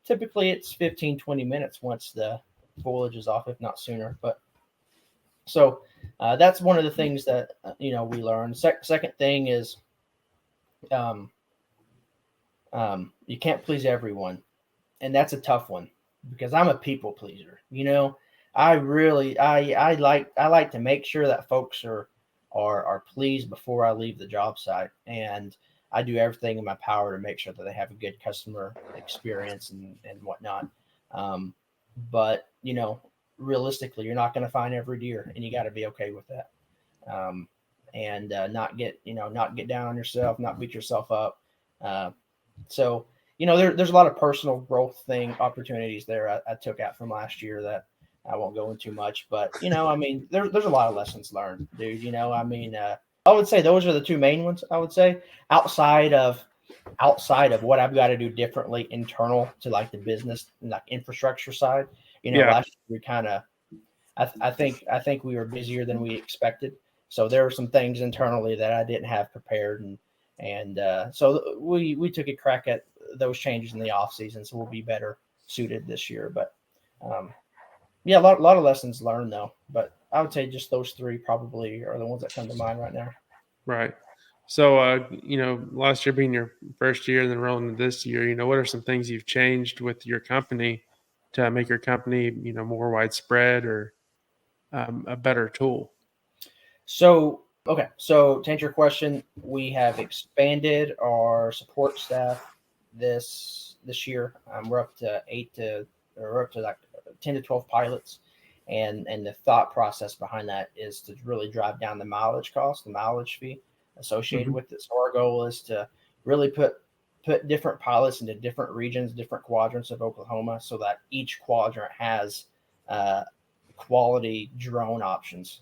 Speaker 3: typically it's 15, 20 minutes once the foliage is off, if not sooner. But so that's one of the things that we learned. Second thing is um, you can't please everyone, and that's a tough one because I'm a people pleaser. I like to make sure that folks are pleased before I leave the job site, and I do everything in my power to make sure that they have a good customer experience and whatnot. Um, but realistically, you're not going to find every deer, and you got to be okay with that. Um, and not get down on yourself, not beat yourself up. So there's a lot of personal growth opportunities there I took out from last year that I won't go into much, but there's a lot of lessons learned, dude. I would say those are the two main ones. I would say outside of what I've got to do differently internal to like the business and like infrastructure side.
Speaker 2: Yeah.
Speaker 3: Last year we kind of I think we were busier than we expected. So there were some things internally that I didn't have prepared, and so we took a crack at those changes in the off season. So we'll be better suited this year. But yeah, a lot of lessons learned though. But I would say just those three probably are the ones that come to mind right now.
Speaker 2: Right. So, last year being your first year and then rolling into this year, what are some things you've changed with your company to make your company, more widespread or a better tool?
Speaker 3: So okay, so to answer your question, we have expanded our support staff this year. We're up to we're up to like 10 to 12 pilots, and the thought process behind that is to really drive down the mileage cost, the mileage fee associated
Speaker 2: Mhm.
Speaker 3: with it. So our goal is to really put different pilots into different regions, different quadrants of Oklahoma, so that each quadrant has uh, quality drone options.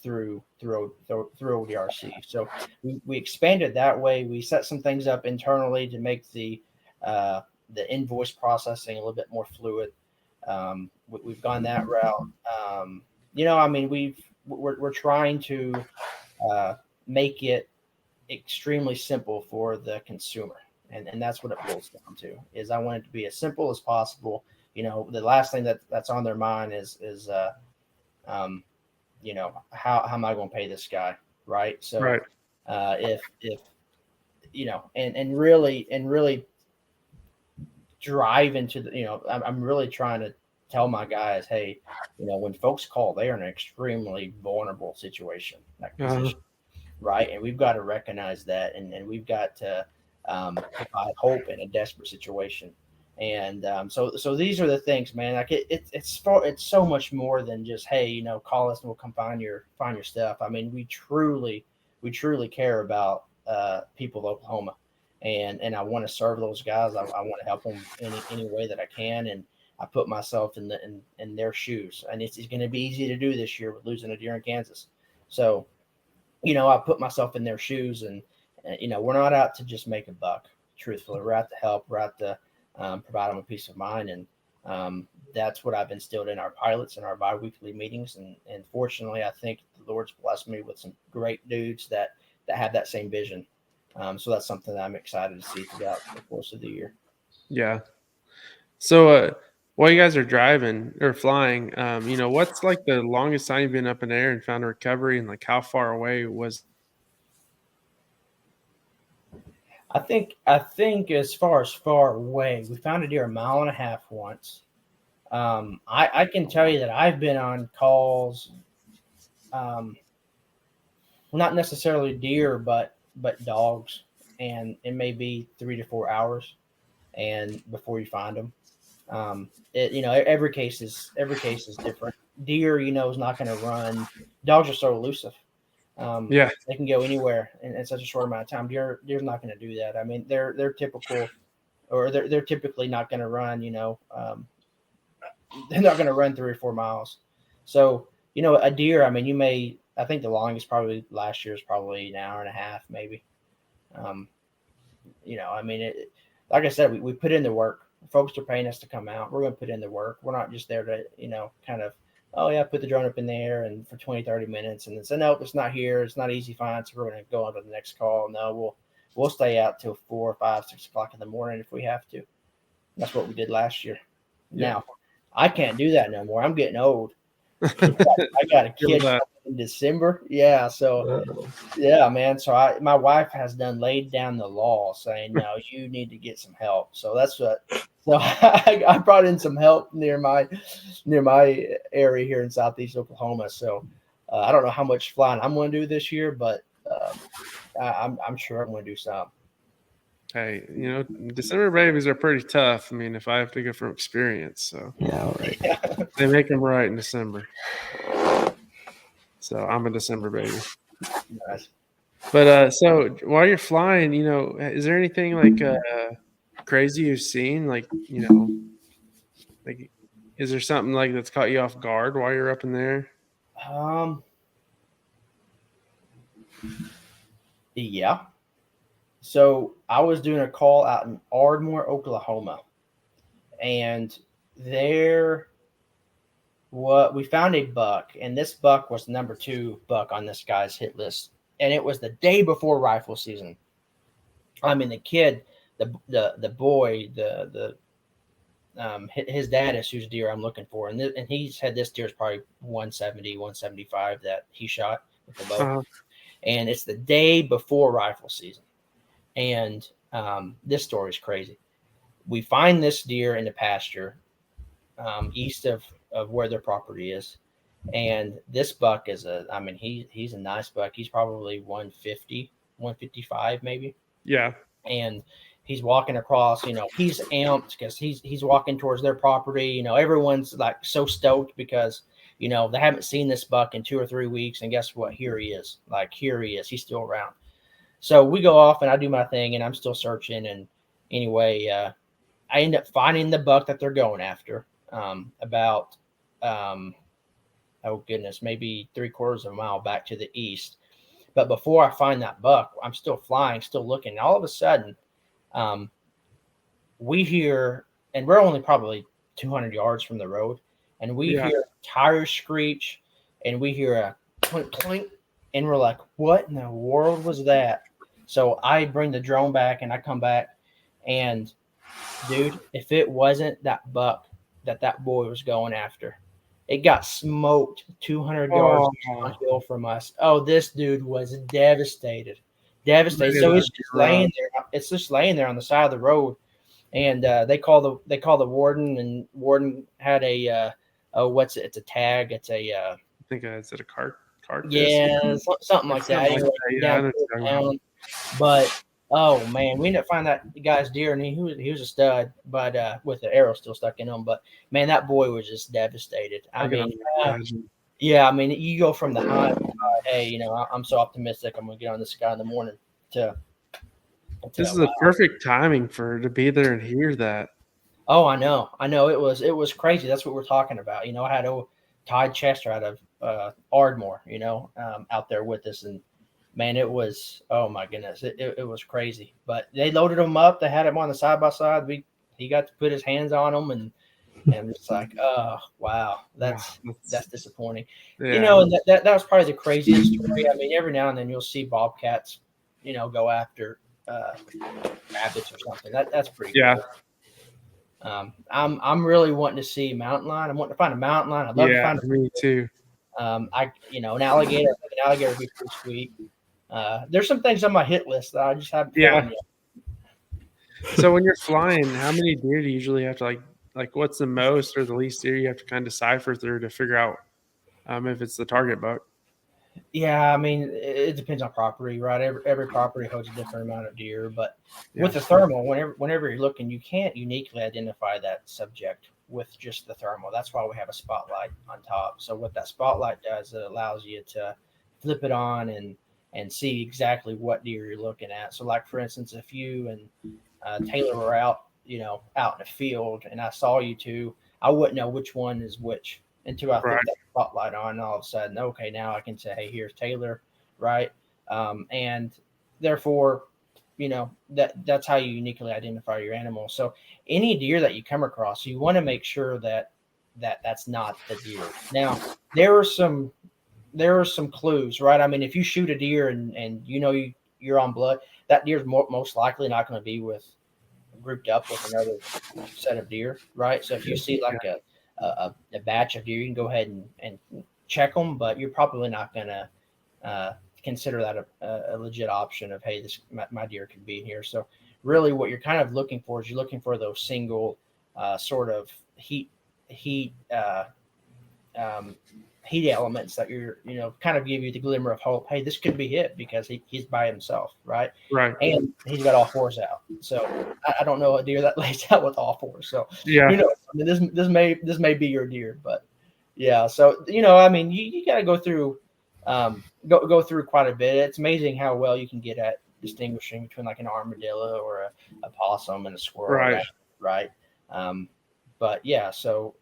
Speaker 3: through ODRC. So we expanded that way. We set some things up internally to make the invoice processing a little bit more fluid. We've gone that route. I mean, we're trying to make it extremely simple for the consumer, and that's what it boils down to. Is I want it to be as simple as possible. The last thing that's on their mind is how am I going to pay this guy, right? So
Speaker 2: Right.
Speaker 3: if and really drive into the I'm really trying to tell my guys, hey, when folks call, they are in an extremely vulnerable situation, like position, right? And we've got to recognize that, and we've got to provide hope in a desperate situation. And so these are the things, man. Like it's so much more than just, hey, call us and we'll come find your stuff. I mean, we truly care about people of Oklahoma, and I want to serve those guys. I want to help them any way that I can, and I put myself in their shoes. And it's going to be easy to do this year with losing a deer in Kansas. So, I put myself in their shoes, and we're not out to just make a buck. Truthfully, we're out to help. We're out to provide them a peace of mind, and that's what I've instilled in our pilots and our biweekly meetings. And fortunately, I think the Lord's blessed me with some great dudes that have that same vision. So that's something that I'm excited to see throughout the course of the year.
Speaker 2: Yeah. So while you guys are driving or flying, what's like the longest time you've been up in the air and found a recovery, and like how far away was?
Speaker 3: I think as far away, we found a deer 1.5 miles once. I can tell you that I've been on calls, not necessarily deer, but dogs, and it may be 3 to 4 hours, and before you find them. Every case is different. Deer, is not going to run. Dogs are so elusive.
Speaker 2: Yeah.
Speaker 3: They can go anywhere in such a short amount of time. Deer's not going to do that. I mean, they're typical, or they're typically not going to run. They're not going to run 3 or 4 miles. So a deer. I mean, I think the longest probably last year is probably 1.5 hours, maybe. I mean, like I said, we put in the work. Folks are paying us to come out. We're going to put in the work. We're not just there to, kind of, oh yeah, put the drone up in the air and for 20, 30 minutes and then say, nope, it's not here. It's not easy find. So we're going to go on to the next call. No, we'll stay out till 4, 5, 6 o'clock in the morning if we have to. That's what we did last year.
Speaker 2: Yeah.
Speaker 3: Now, I can't do that no more. I'm getting old. I got a kid in December. Yeah. So, yeah, man. So my wife has laid down the law saying, no, you need to get some help. So that's what. So I brought in some help near my area here in Southeast Oklahoma. So I don't know how much flying I'm going to do this year, but I'm sure I'm going to do some.
Speaker 2: Hey, December babies are pretty tough. I mean, if I have to go from experience, so
Speaker 4: Yeah, all right.
Speaker 2: They make them right in December. So I'm a December baby.
Speaker 3: Nice.
Speaker 2: But so while you're flying, is there anything like crazy you've seen? Like, like, is there something like that's caught you off guard while you're up in there?
Speaker 3: Yeah. So I was doing a call out in Ardmore, Oklahoma, and we found a buck, and this buck was number 2 buck on this guy's hit list, and it was the day before rifle season. I mean, the kid, the boy, his dad is whose deer I'm looking for, and he said this deer is probably 170, 175 that he shot with the bow, and it's the day before rifle season. And this story is crazy. We find this deer in the pasture east of where their property is. And this buck is he's a nice buck. He's probably 150, 155 maybe.
Speaker 2: Yeah.
Speaker 3: And he's walking across, he's amped because he's walking towards their property. Everyone's like so stoked because, they haven't seen this buck in 2 or 3 weeks. And guess what? Here he is. He's still around. So we go off and I do my thing and I'm still searching. And anyway, I end up finding the buck that they're going after about oh goodness, maybe 3/4 of a mile back to the east. But before I find that buck, I'm still flying, still looking. And all of a sudden, we hear, and we're only probably 200 yards from the road, and we hear tires screech, and we hear a clink, clink, and we're like, what in the world was that? So I bring the drone back, and I come back, and dude, if it wasn't that buck that boy was going after, it got smoked 200 yards downhill from us. Oh, this dude was devastated. So it's just laying there. It's just laying there on the side of the road, and they call the warden, and warden had a what's it? It's a tag. It's a
Speaker 2: I think it's at a cart.
Speaker 3: Yeah, something like that. Anyway, down. But oh man, we ended up finding that guy's deer, and he was a stud, but with the arrow still stuck in him. But man, that boy was just devastated. I mean, yeah, I mean, you go from the high, hey, you know, I'm so optimistic, I'm gonna get on this guy in the morning.
Speaker 2: This is the perfect timing for to be there and hear that.
Speaker 3: Oh, I know. It was crazy. That's what we're talking about. You know, I had Todd Chester out of Ardmore, you know, out there with us, and man, it was, oh my goodness, it was crazy. But they loaded him up. They had him on the side by side. He got to put his hands on them, and I'm just like, oh wow, that's disappointing. Yeah. You know, and that was probably the craziest story. I mean, every now and then you'll see bobcats, you know, go after rabbits or something. That's pretty cool. I'm really wanting to see mountain lion. I'm wanting to find a mountain lion. I'd love to find
Speaker 2: me too.
Speaker 3: An alligator. I think an alligator would be pretty sweet. There's some things on my hit list that I just haven't found yet.
Speaker 2: So when you're flying, how many deer do you usually have to like what's the most or the least deer you have to kind of decipher through to figure out if it's the target buck?
Speaker 3: Yeah, I mean, it depends on property, right? Every property holds a different amount of deer, but with the thermal, whenever you're looking, you can't uniquely identify that subject with just the thermal. That's why we have a spotlight on top. So what that spotlight does, it allows you to flip it on and see exactly what deer you're looking at. So like, for instance, if you and Taylor were out in the field and I saw you two, I wouldn't know which one is which until I put that spotlight on, and all of a sudden, okay, now I can say, hey, here's Taylor, right? And therefore, you know, that's how you uniquely identify your animal. So any deer that you come across, you want to make sure that's not the deer. Now, there are some clues, right? I mean, if you shoot a deer and you know you're on blood, that deer's most likely not going to be grouped up with another set of deer, right? So if you see like a batch of deer, you can go ahead and check them, but you're probably not going to consider that a legit option of, hey, my deer could be in here. So really what you're kind of looking for is you're looking for those single sort of heat elements that kind of give you the glimmer of hope. Hey, this could be hit because he's by himself, right?
Speaker 2: Right.
Speaker 3: And he's got all fours out. So I don't know a deer that lays out with all fours. So
Speaker 2: yeah,
Speaker 3: I mean, this may be your deer, but yeah. So I mean, you got to go through quite a bit. It's amazing how well you can get at distinguishing between like an armadillo or a possum and a squirrel, right? But yeah, so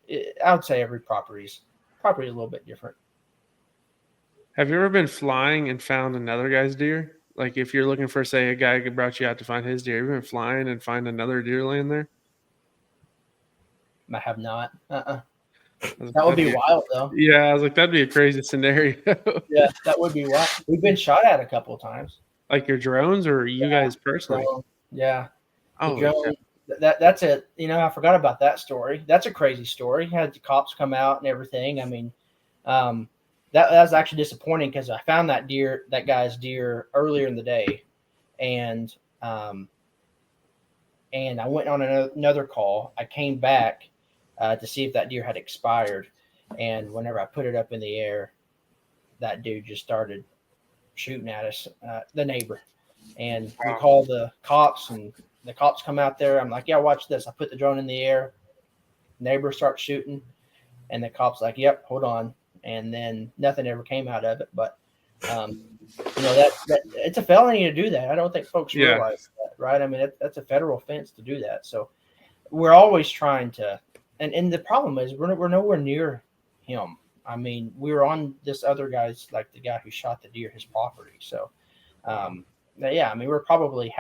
Speaker 3: I would say every property's a little bit different.
Speaker 2: Have you ever been flying and found another guy's deer? Like if you're looking for, say, a guy who brought you out to find his deer, have you been flying and find another deer laying there?
Speaker 3: I have not. That would be wild, though.
Speaker 2: Yeah, I was like, that'd be a crazy scenario.
Speaker 3: Yeah, that would be wild. We've been shot at a couple of times.
Speaker 2: Like your drones or you guys personally?
Speaker 3: Yeah.
Speaker 2: Oh,
Speaker 3: drone, that's it. I forgot about that story. That's a crazy story. Had the cops come out and everything. I mean, that was actually disappointing because I found that guy's deer earlier in the day, and I went on another call. I came back to see if that deer had expired, and whenever I put it up in the air, that dude just started shooting at us, the neighbor, and we called the cops, and the cops come out there. I'm like, yeah, watch this. I put the drone in the air, neighbor starts shooting, and the cop's like, yep, hold on. And then nothing ever came out of it. But, that it's a felony to do that. I don't think folks realize that, right? I mean, that's a federal offense to do that. So we're always trying to, and the problem is we're nowhere near him. I mean, we were on this other guy's, like the guy who shot the deer, his property. So, yeah, I mean, we're probably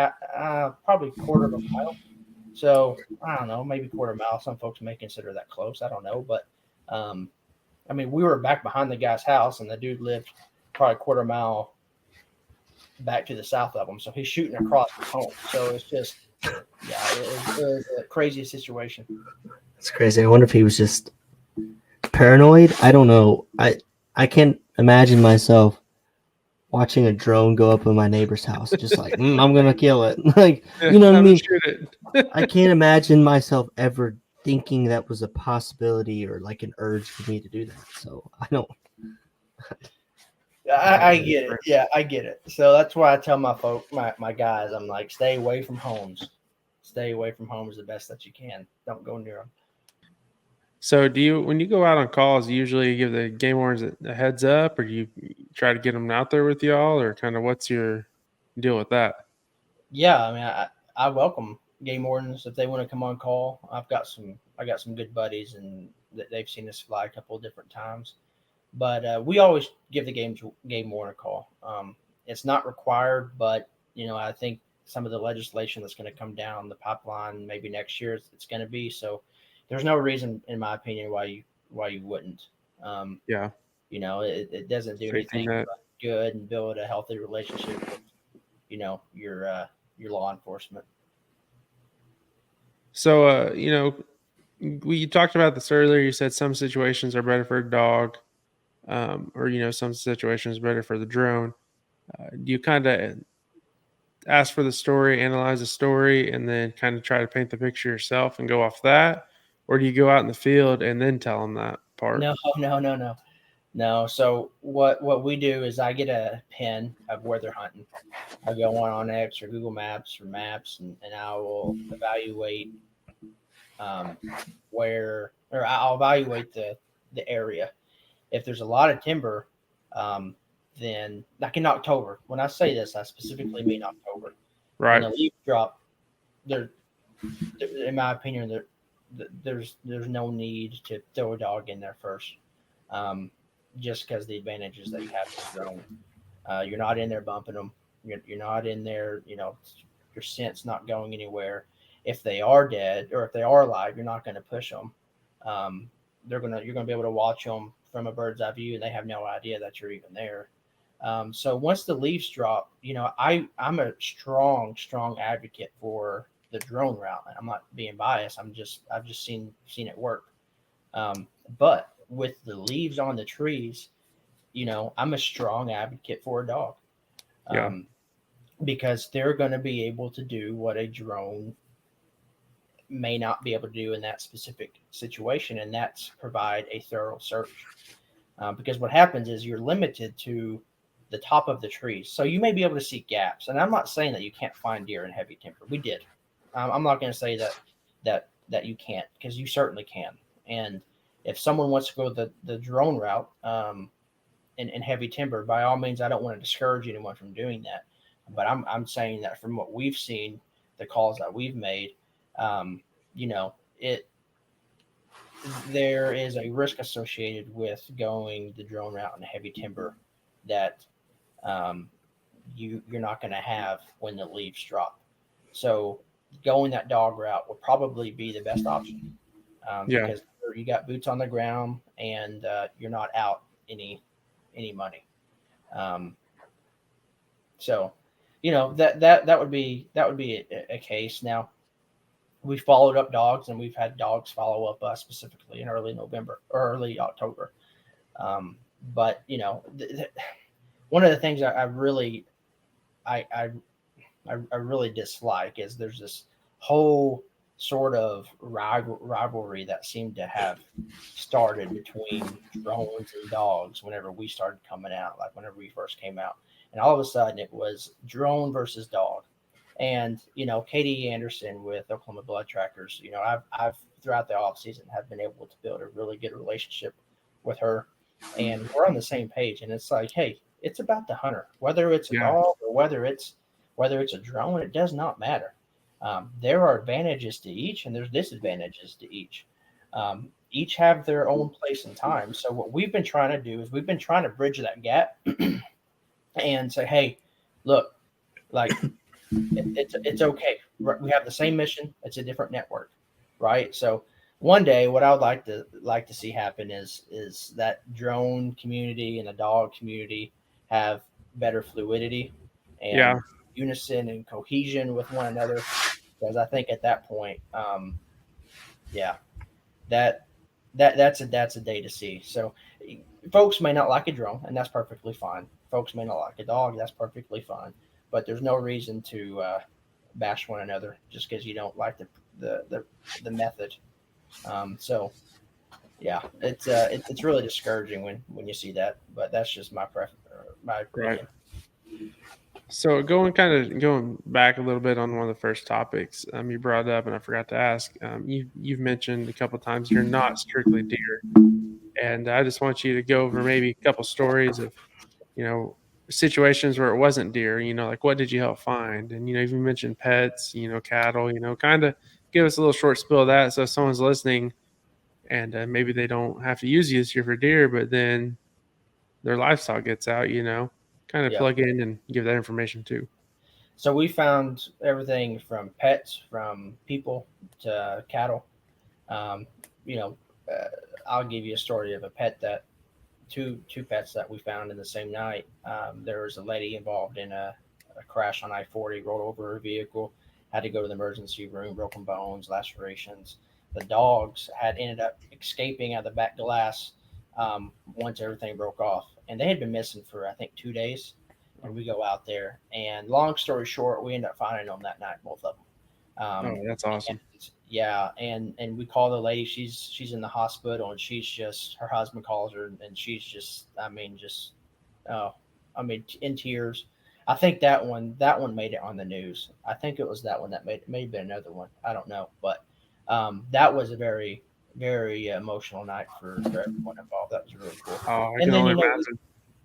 Speaker 3: probably quarter of a mile. So I don't know, maybe quarter mile. Some folks may consider that close. I don't know, but um, I mean, we were back behind the guy's house, and the dude lived probably a quarter mile back to the south of him. So he's shooting across his home. So it's just, yeah, it was a crazy situation.
Speaker 4: It's crazy. I wonder if he was just paranoid. I don't know. I can't imagine myself watching a drone go up in my neighbor's house, just like I'm gonna kill it. Like, you know what I mean?
Speaker 2: Shoot it.
Speaker 4: I can't imagine myself ever thinking that was a possibility or like an urge for me to do that. So I don't.
Speaker 3: I get it. Yeah, I get it. So that's why I tell my guys, I'm like, stay away from homes. Stay away from homes the best that you can. Don't go near them.
Speaker 2: So when you go out on calls, you usually give the game wardens a heads up, or do you try to get them out there with y'all, or kind of what's your deal with that?
Speaker 3: Yeah, I mean, I welcome game wardens if they want to come on call. I got some good buddies, and they've seen us fly a couple of different times. But we always give the game warden a call. It's not required, but I think some of the legislation that's going to come down the pipeline maybe next year it's going to be. So there's no reason, in my opinion, why you wouldn't.
Speaker 2: Yeah,
Speaker 3: It doesn't do anything but good and build a healthy relationship with your law enforcement.
Speaker 2: So we talked about this earlier. You said some situations are better for a dog, or some situations better for the drone. Do you kind of ask for the story, analyze the story, and then kind of try to paint the picture yourself and go off that, or do you go out in the field and then tell them that part?
Speaker 3: No. So what we do is I get a pin of where they're hunting. I go on X or Google Maps or Maps, and I will evaluate I'll evaluate the area. If there's a lot of timber, then like in October. When I say this, I specifically mean October.
Speaker 2: Right.
Speaker 3: When the leaves drop, there, in my opinion, there's no need to throw a dog in there first. Just because the advantages that you have with your own. You're not in there bumping them. You're not in there. Your scent's not going anywhere. If they are dead or if they are alive, you're not going to push them. You're gonna be able to watch them from a bird's eye view, and they have no idea that you're even there. So once the leaves drop, I'm a strong advocate for the drone route. I'm not being biased. I've just seen it work. But with the leaves on the trees, I'm a strong advocate for a dog.
Speaker 2: Yeah.
Speaker 3: Because they're going to be able to do what a drone may not be able to do in that specific situation, and that's provide a thorough search. Because what happens is you're limited to the top of the trees. So you may be able to see gaps. And I'm not saying that you can't find deer in heavy timber. We did. I'm not going to say that you can't, because you certainly can. And if someone wants to go the drone route in heavy timber, by all means, I don't want to discourage anyone from doing that. But I'm saying that from what we've seen, the calls that we've made, there is a risk associated with going the drone route in heavy timber that you're not going to have when the leaves drop. So going that dog route will probably be the best option because you got boots on the ground and you're not out any money. So that would be a case. Now we followed up dogs, and we've had dogs follow up us specifically in early November or early October. But one of the things I really dislike is there's this whole sort of rivalry that seemed to have started between drones and dogs whenever we started coming out, like whenever we first came out. And all of a sudden it was drone versus dog. And, Katie Anderson with Oklahoma Blood Trackers, I've throughout the off season have been able to build a really good relationship with her, and we're on the same page. And it's like, hey, it's about the hunter, whether it's a dog or whether it's a drone, it does not matter. There are advantages to each, and there's disadvantages to each. each have their own place and time. So what we've been trying to do is we've been trying to bridge that gap and say, hey, look, like it's okay. We have the same mission. It's a different network, right? So one day, what I would like to see happen is that drone community and the dog community have better fluidity
Speaker 2: Yeah.
Speaker 3: and unison and cohesion with one another. Because I think at that point, yeah, that that's a day to see. So folks may not like a drone, and that's perfectly fine. Folks may not like a dog, that's perfectly fine. But there's no reason to bash one another just because you don't like the method. So yeah, it's really discouraging when you see that. But that's just my
Speaker 2: Right.
Speaker 3: opinion.
Speaker 2: So going back a little bit on one of the first topics you brought up, and I forgot to ask. You've mentioned a couple of times you're not strictly deer, and I just want you to go over maybe a couple stories of situations where it wasn't deer. Like what did you help find? And you mentioned pets, cattle. Kind of give us a little short spill of that, so if someone's listening and maybe they don't have to use you this year for deer, but then their livestock gets out. Kind of
Speaker 3: Yeah.
Speaker 2: plug in and give that information too.
Speaker 3: So we found everything from pets, from people to cattle. Um, you know, I'll give you a story of a pet that two pets that we found in the same night. There was a lady involved in a crash on I-40, rolled over her vehicle, had to go to the emergency room, broken bones, lacerations. The dogs had ended up escaping out of the back glass once everything broke off, and they had been missing for I think 2 days. And we go out there, and long story short, we end up finding them that night, both of them.
Speaker 2: Oh, that's awesome.
Speaker 3: Yeah, and we call the lady. She's in the hospital, and she's just her husband calls her, and she's just oh, in tears. I think that one made it on the news. I think it was that one that made it. May have been another one. I don't know, but that was a very emotional night for everyone involved. That was really cool.
Speaker 2: Oh, I
Speaker 3: And
Speaker 2: can
Speaker 3: then
Speaker 2: only imagine.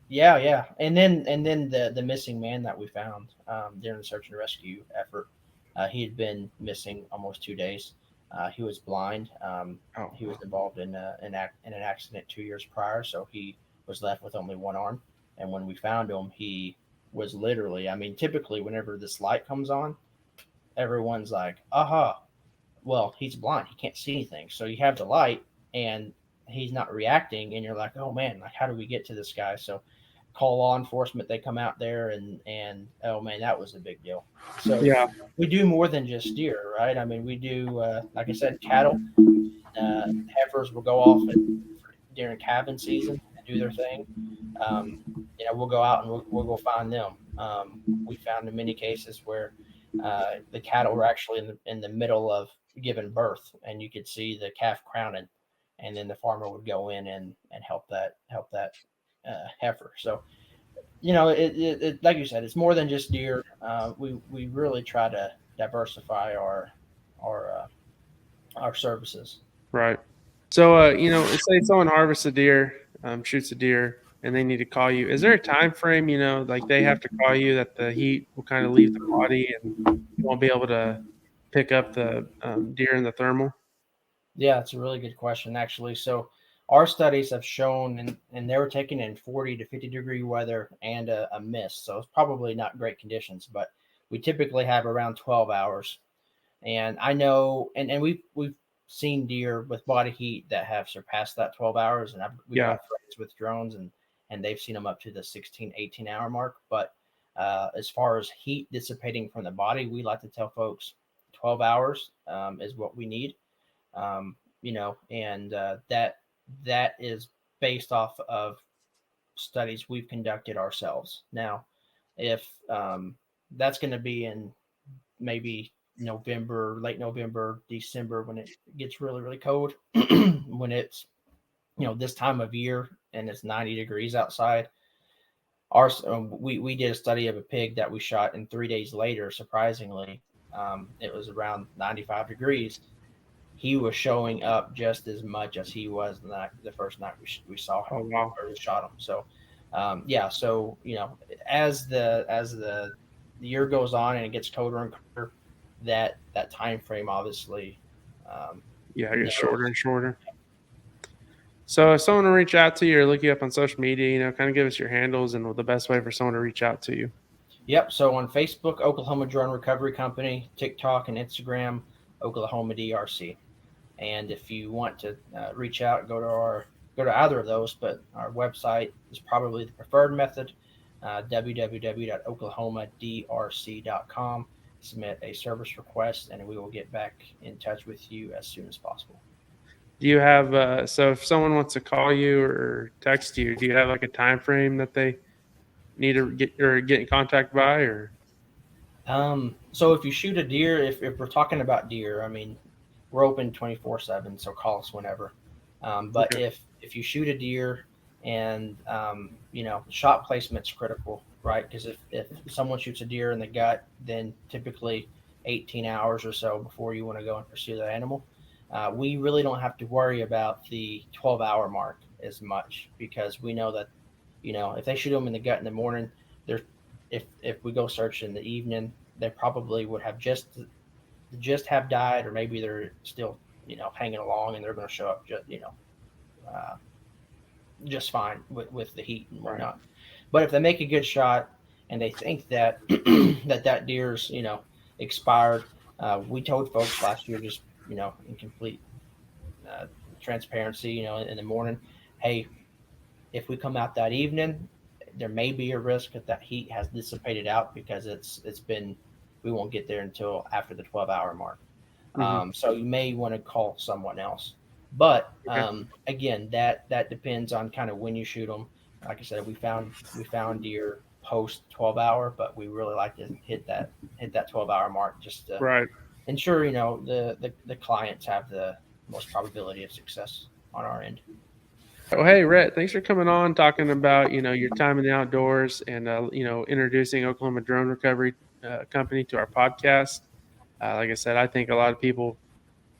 Speaker 3: yeah, and then the missing man that we found during the search and rescue effort. He had been missing almost 2 days. He was blind.
Speaker 2: Oh,
Speaker 3: He was involved in in an accident 2 years prior, so he was left with only one arm. And when we found him, he was literally. I mean, typically, whenever this light comes on, everyone's like, "Aha!" Well, he's blind; he can't see anything. So you have the light, and he's not reacting, and you're like, "Oh man, like how do we get to this guy?" So call law enforcement. They come out there, and oh man, that was a big deal. So
Speaker 2: yeah,
Speaker 3: we do more than just deer, right? I mean, we do, like I said, cattle. Heifers will go off during calving season and do their thing. Um, we'll go out and we'll go find them. We found in many cases where the cattle were actually in the middle of giving birth, and you could see the calf crowning, and then the farmer would go in and help that heifer. So like you said, it's more than just deer. We really try to diversify our uh, our services.
Speaker 2: right. So, say someone harvests a deer, shoots a deer, and they need to call you. Is there a time frame? Like they have to call you that the heat will kind of leave the body and you won't be able to pick up the deer in the thermal.
Speaker 3: Yeah, it's a really good question, actually. So our studies have shown, and they were taken in 40 to 50-degree weather and a mist. So it's probably not great conditions, but we typically have around 12 hours. And I know, and we've seen deer with body heat that have surpassed that 12 hours. And we've
Speaker 2: Yeah,
Speaker 3: got friends with drones, and they've seen them up to the 16, 18-hour mark. But as far as heat dissipating from the body, we like to tell folks 12 hours is what we need. And that is based off of studies we've conducted ourselves. Now, if that's going to be in maybe November, late November, December, when it gets really, really cold, when it's this time of year and it's 90 degrees outside. We did a study of a pig that we shot, and 3 days later, surprisingly, it was around 95 degrees. He was showing up just as much as he was the first night we saw him
Speaker 2: oh wow.
Speaker 3: or we shot him. So, yeah. So as the year goes on and it gets colder and colder, that time frame obviously
Speaker 2: Yeah, it gets shorter
Speaker 3: narrows.
Speaker 2: and shorter. So if someone will reach out to you or look you up on social media, kind of give us your handles and the best way for someone to reach out to you.
Speaker 3: Yep. So on Facebook, Oklahoma Drone Recovery Company, TikTok and Instagram, Oklahoma DRC. And if you want to reach out, go to either of those, but our website is probably the preferred method. www.oklahomadrc.com. Submit a service request, and we will get back in touch with you as soon as possible.
Speaker 2: Do you have so if someone wants to call you or text you, do you have like a time frame that they need to get in contact by, or?
Speaker 3: So if you shoot a deer, if we're talking about deer, I mean, we're open 24/7, so call us whenever. But
Speaker 2: Okay.
Speaker 3: if you shoot a deer and shot placement's critical, right? Because if someone shoots a deer in the gut, then typically 18 hours or so before you want to go and pursue that animal. We really don't have to worry about the 12-hour mark as much, because we know that if they shoot them in the gut in the morning, they're if we go search in the evening, they probably would have just have died, or maybe they're still hanging along, and they're going to show up just fine with the heat and whatnot. Right. But if they make a good shot and they think that that deer's expired, we told folks last year, just in complete transparency, in the morning, hey, if we come out that evening, there may be a risk that heat has dissipated out, because we won't get there until after the 12-hour mark. Mm-hmm. So you may want to call someone else. But again, that depends on kind of when you shoot them. Like I said, we found deer post 12-hour, but we really like to hit that 12-hour mark, just to ensure the clients have the most probability of success on our end.
Speaker 2: Well, hey, Rhett, thanks for coming on, talking about your time in the outdoors, and introducing Oklahoma Drone Recovery Company to our podcast. Like I said, I think a lot of people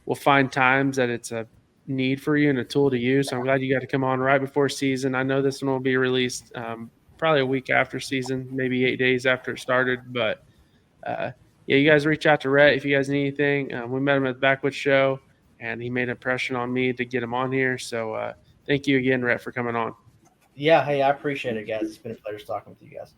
Speaker 2: will find times that it's a need for you and a tool to use. So I'm glad you got to come on right before season. I know this one will be released probably a week after season, maybe 8 days after it started. But yeah, you guys reach out to Rhett if you guys need anything. We met him at the Backwoods Show, and he made an impression on me to get him on here. So thank you again, Rhett, for coming on.
Speaker 3: Yeah, hey, I appreciate it, guys. It's been a pleasure talking with you guys.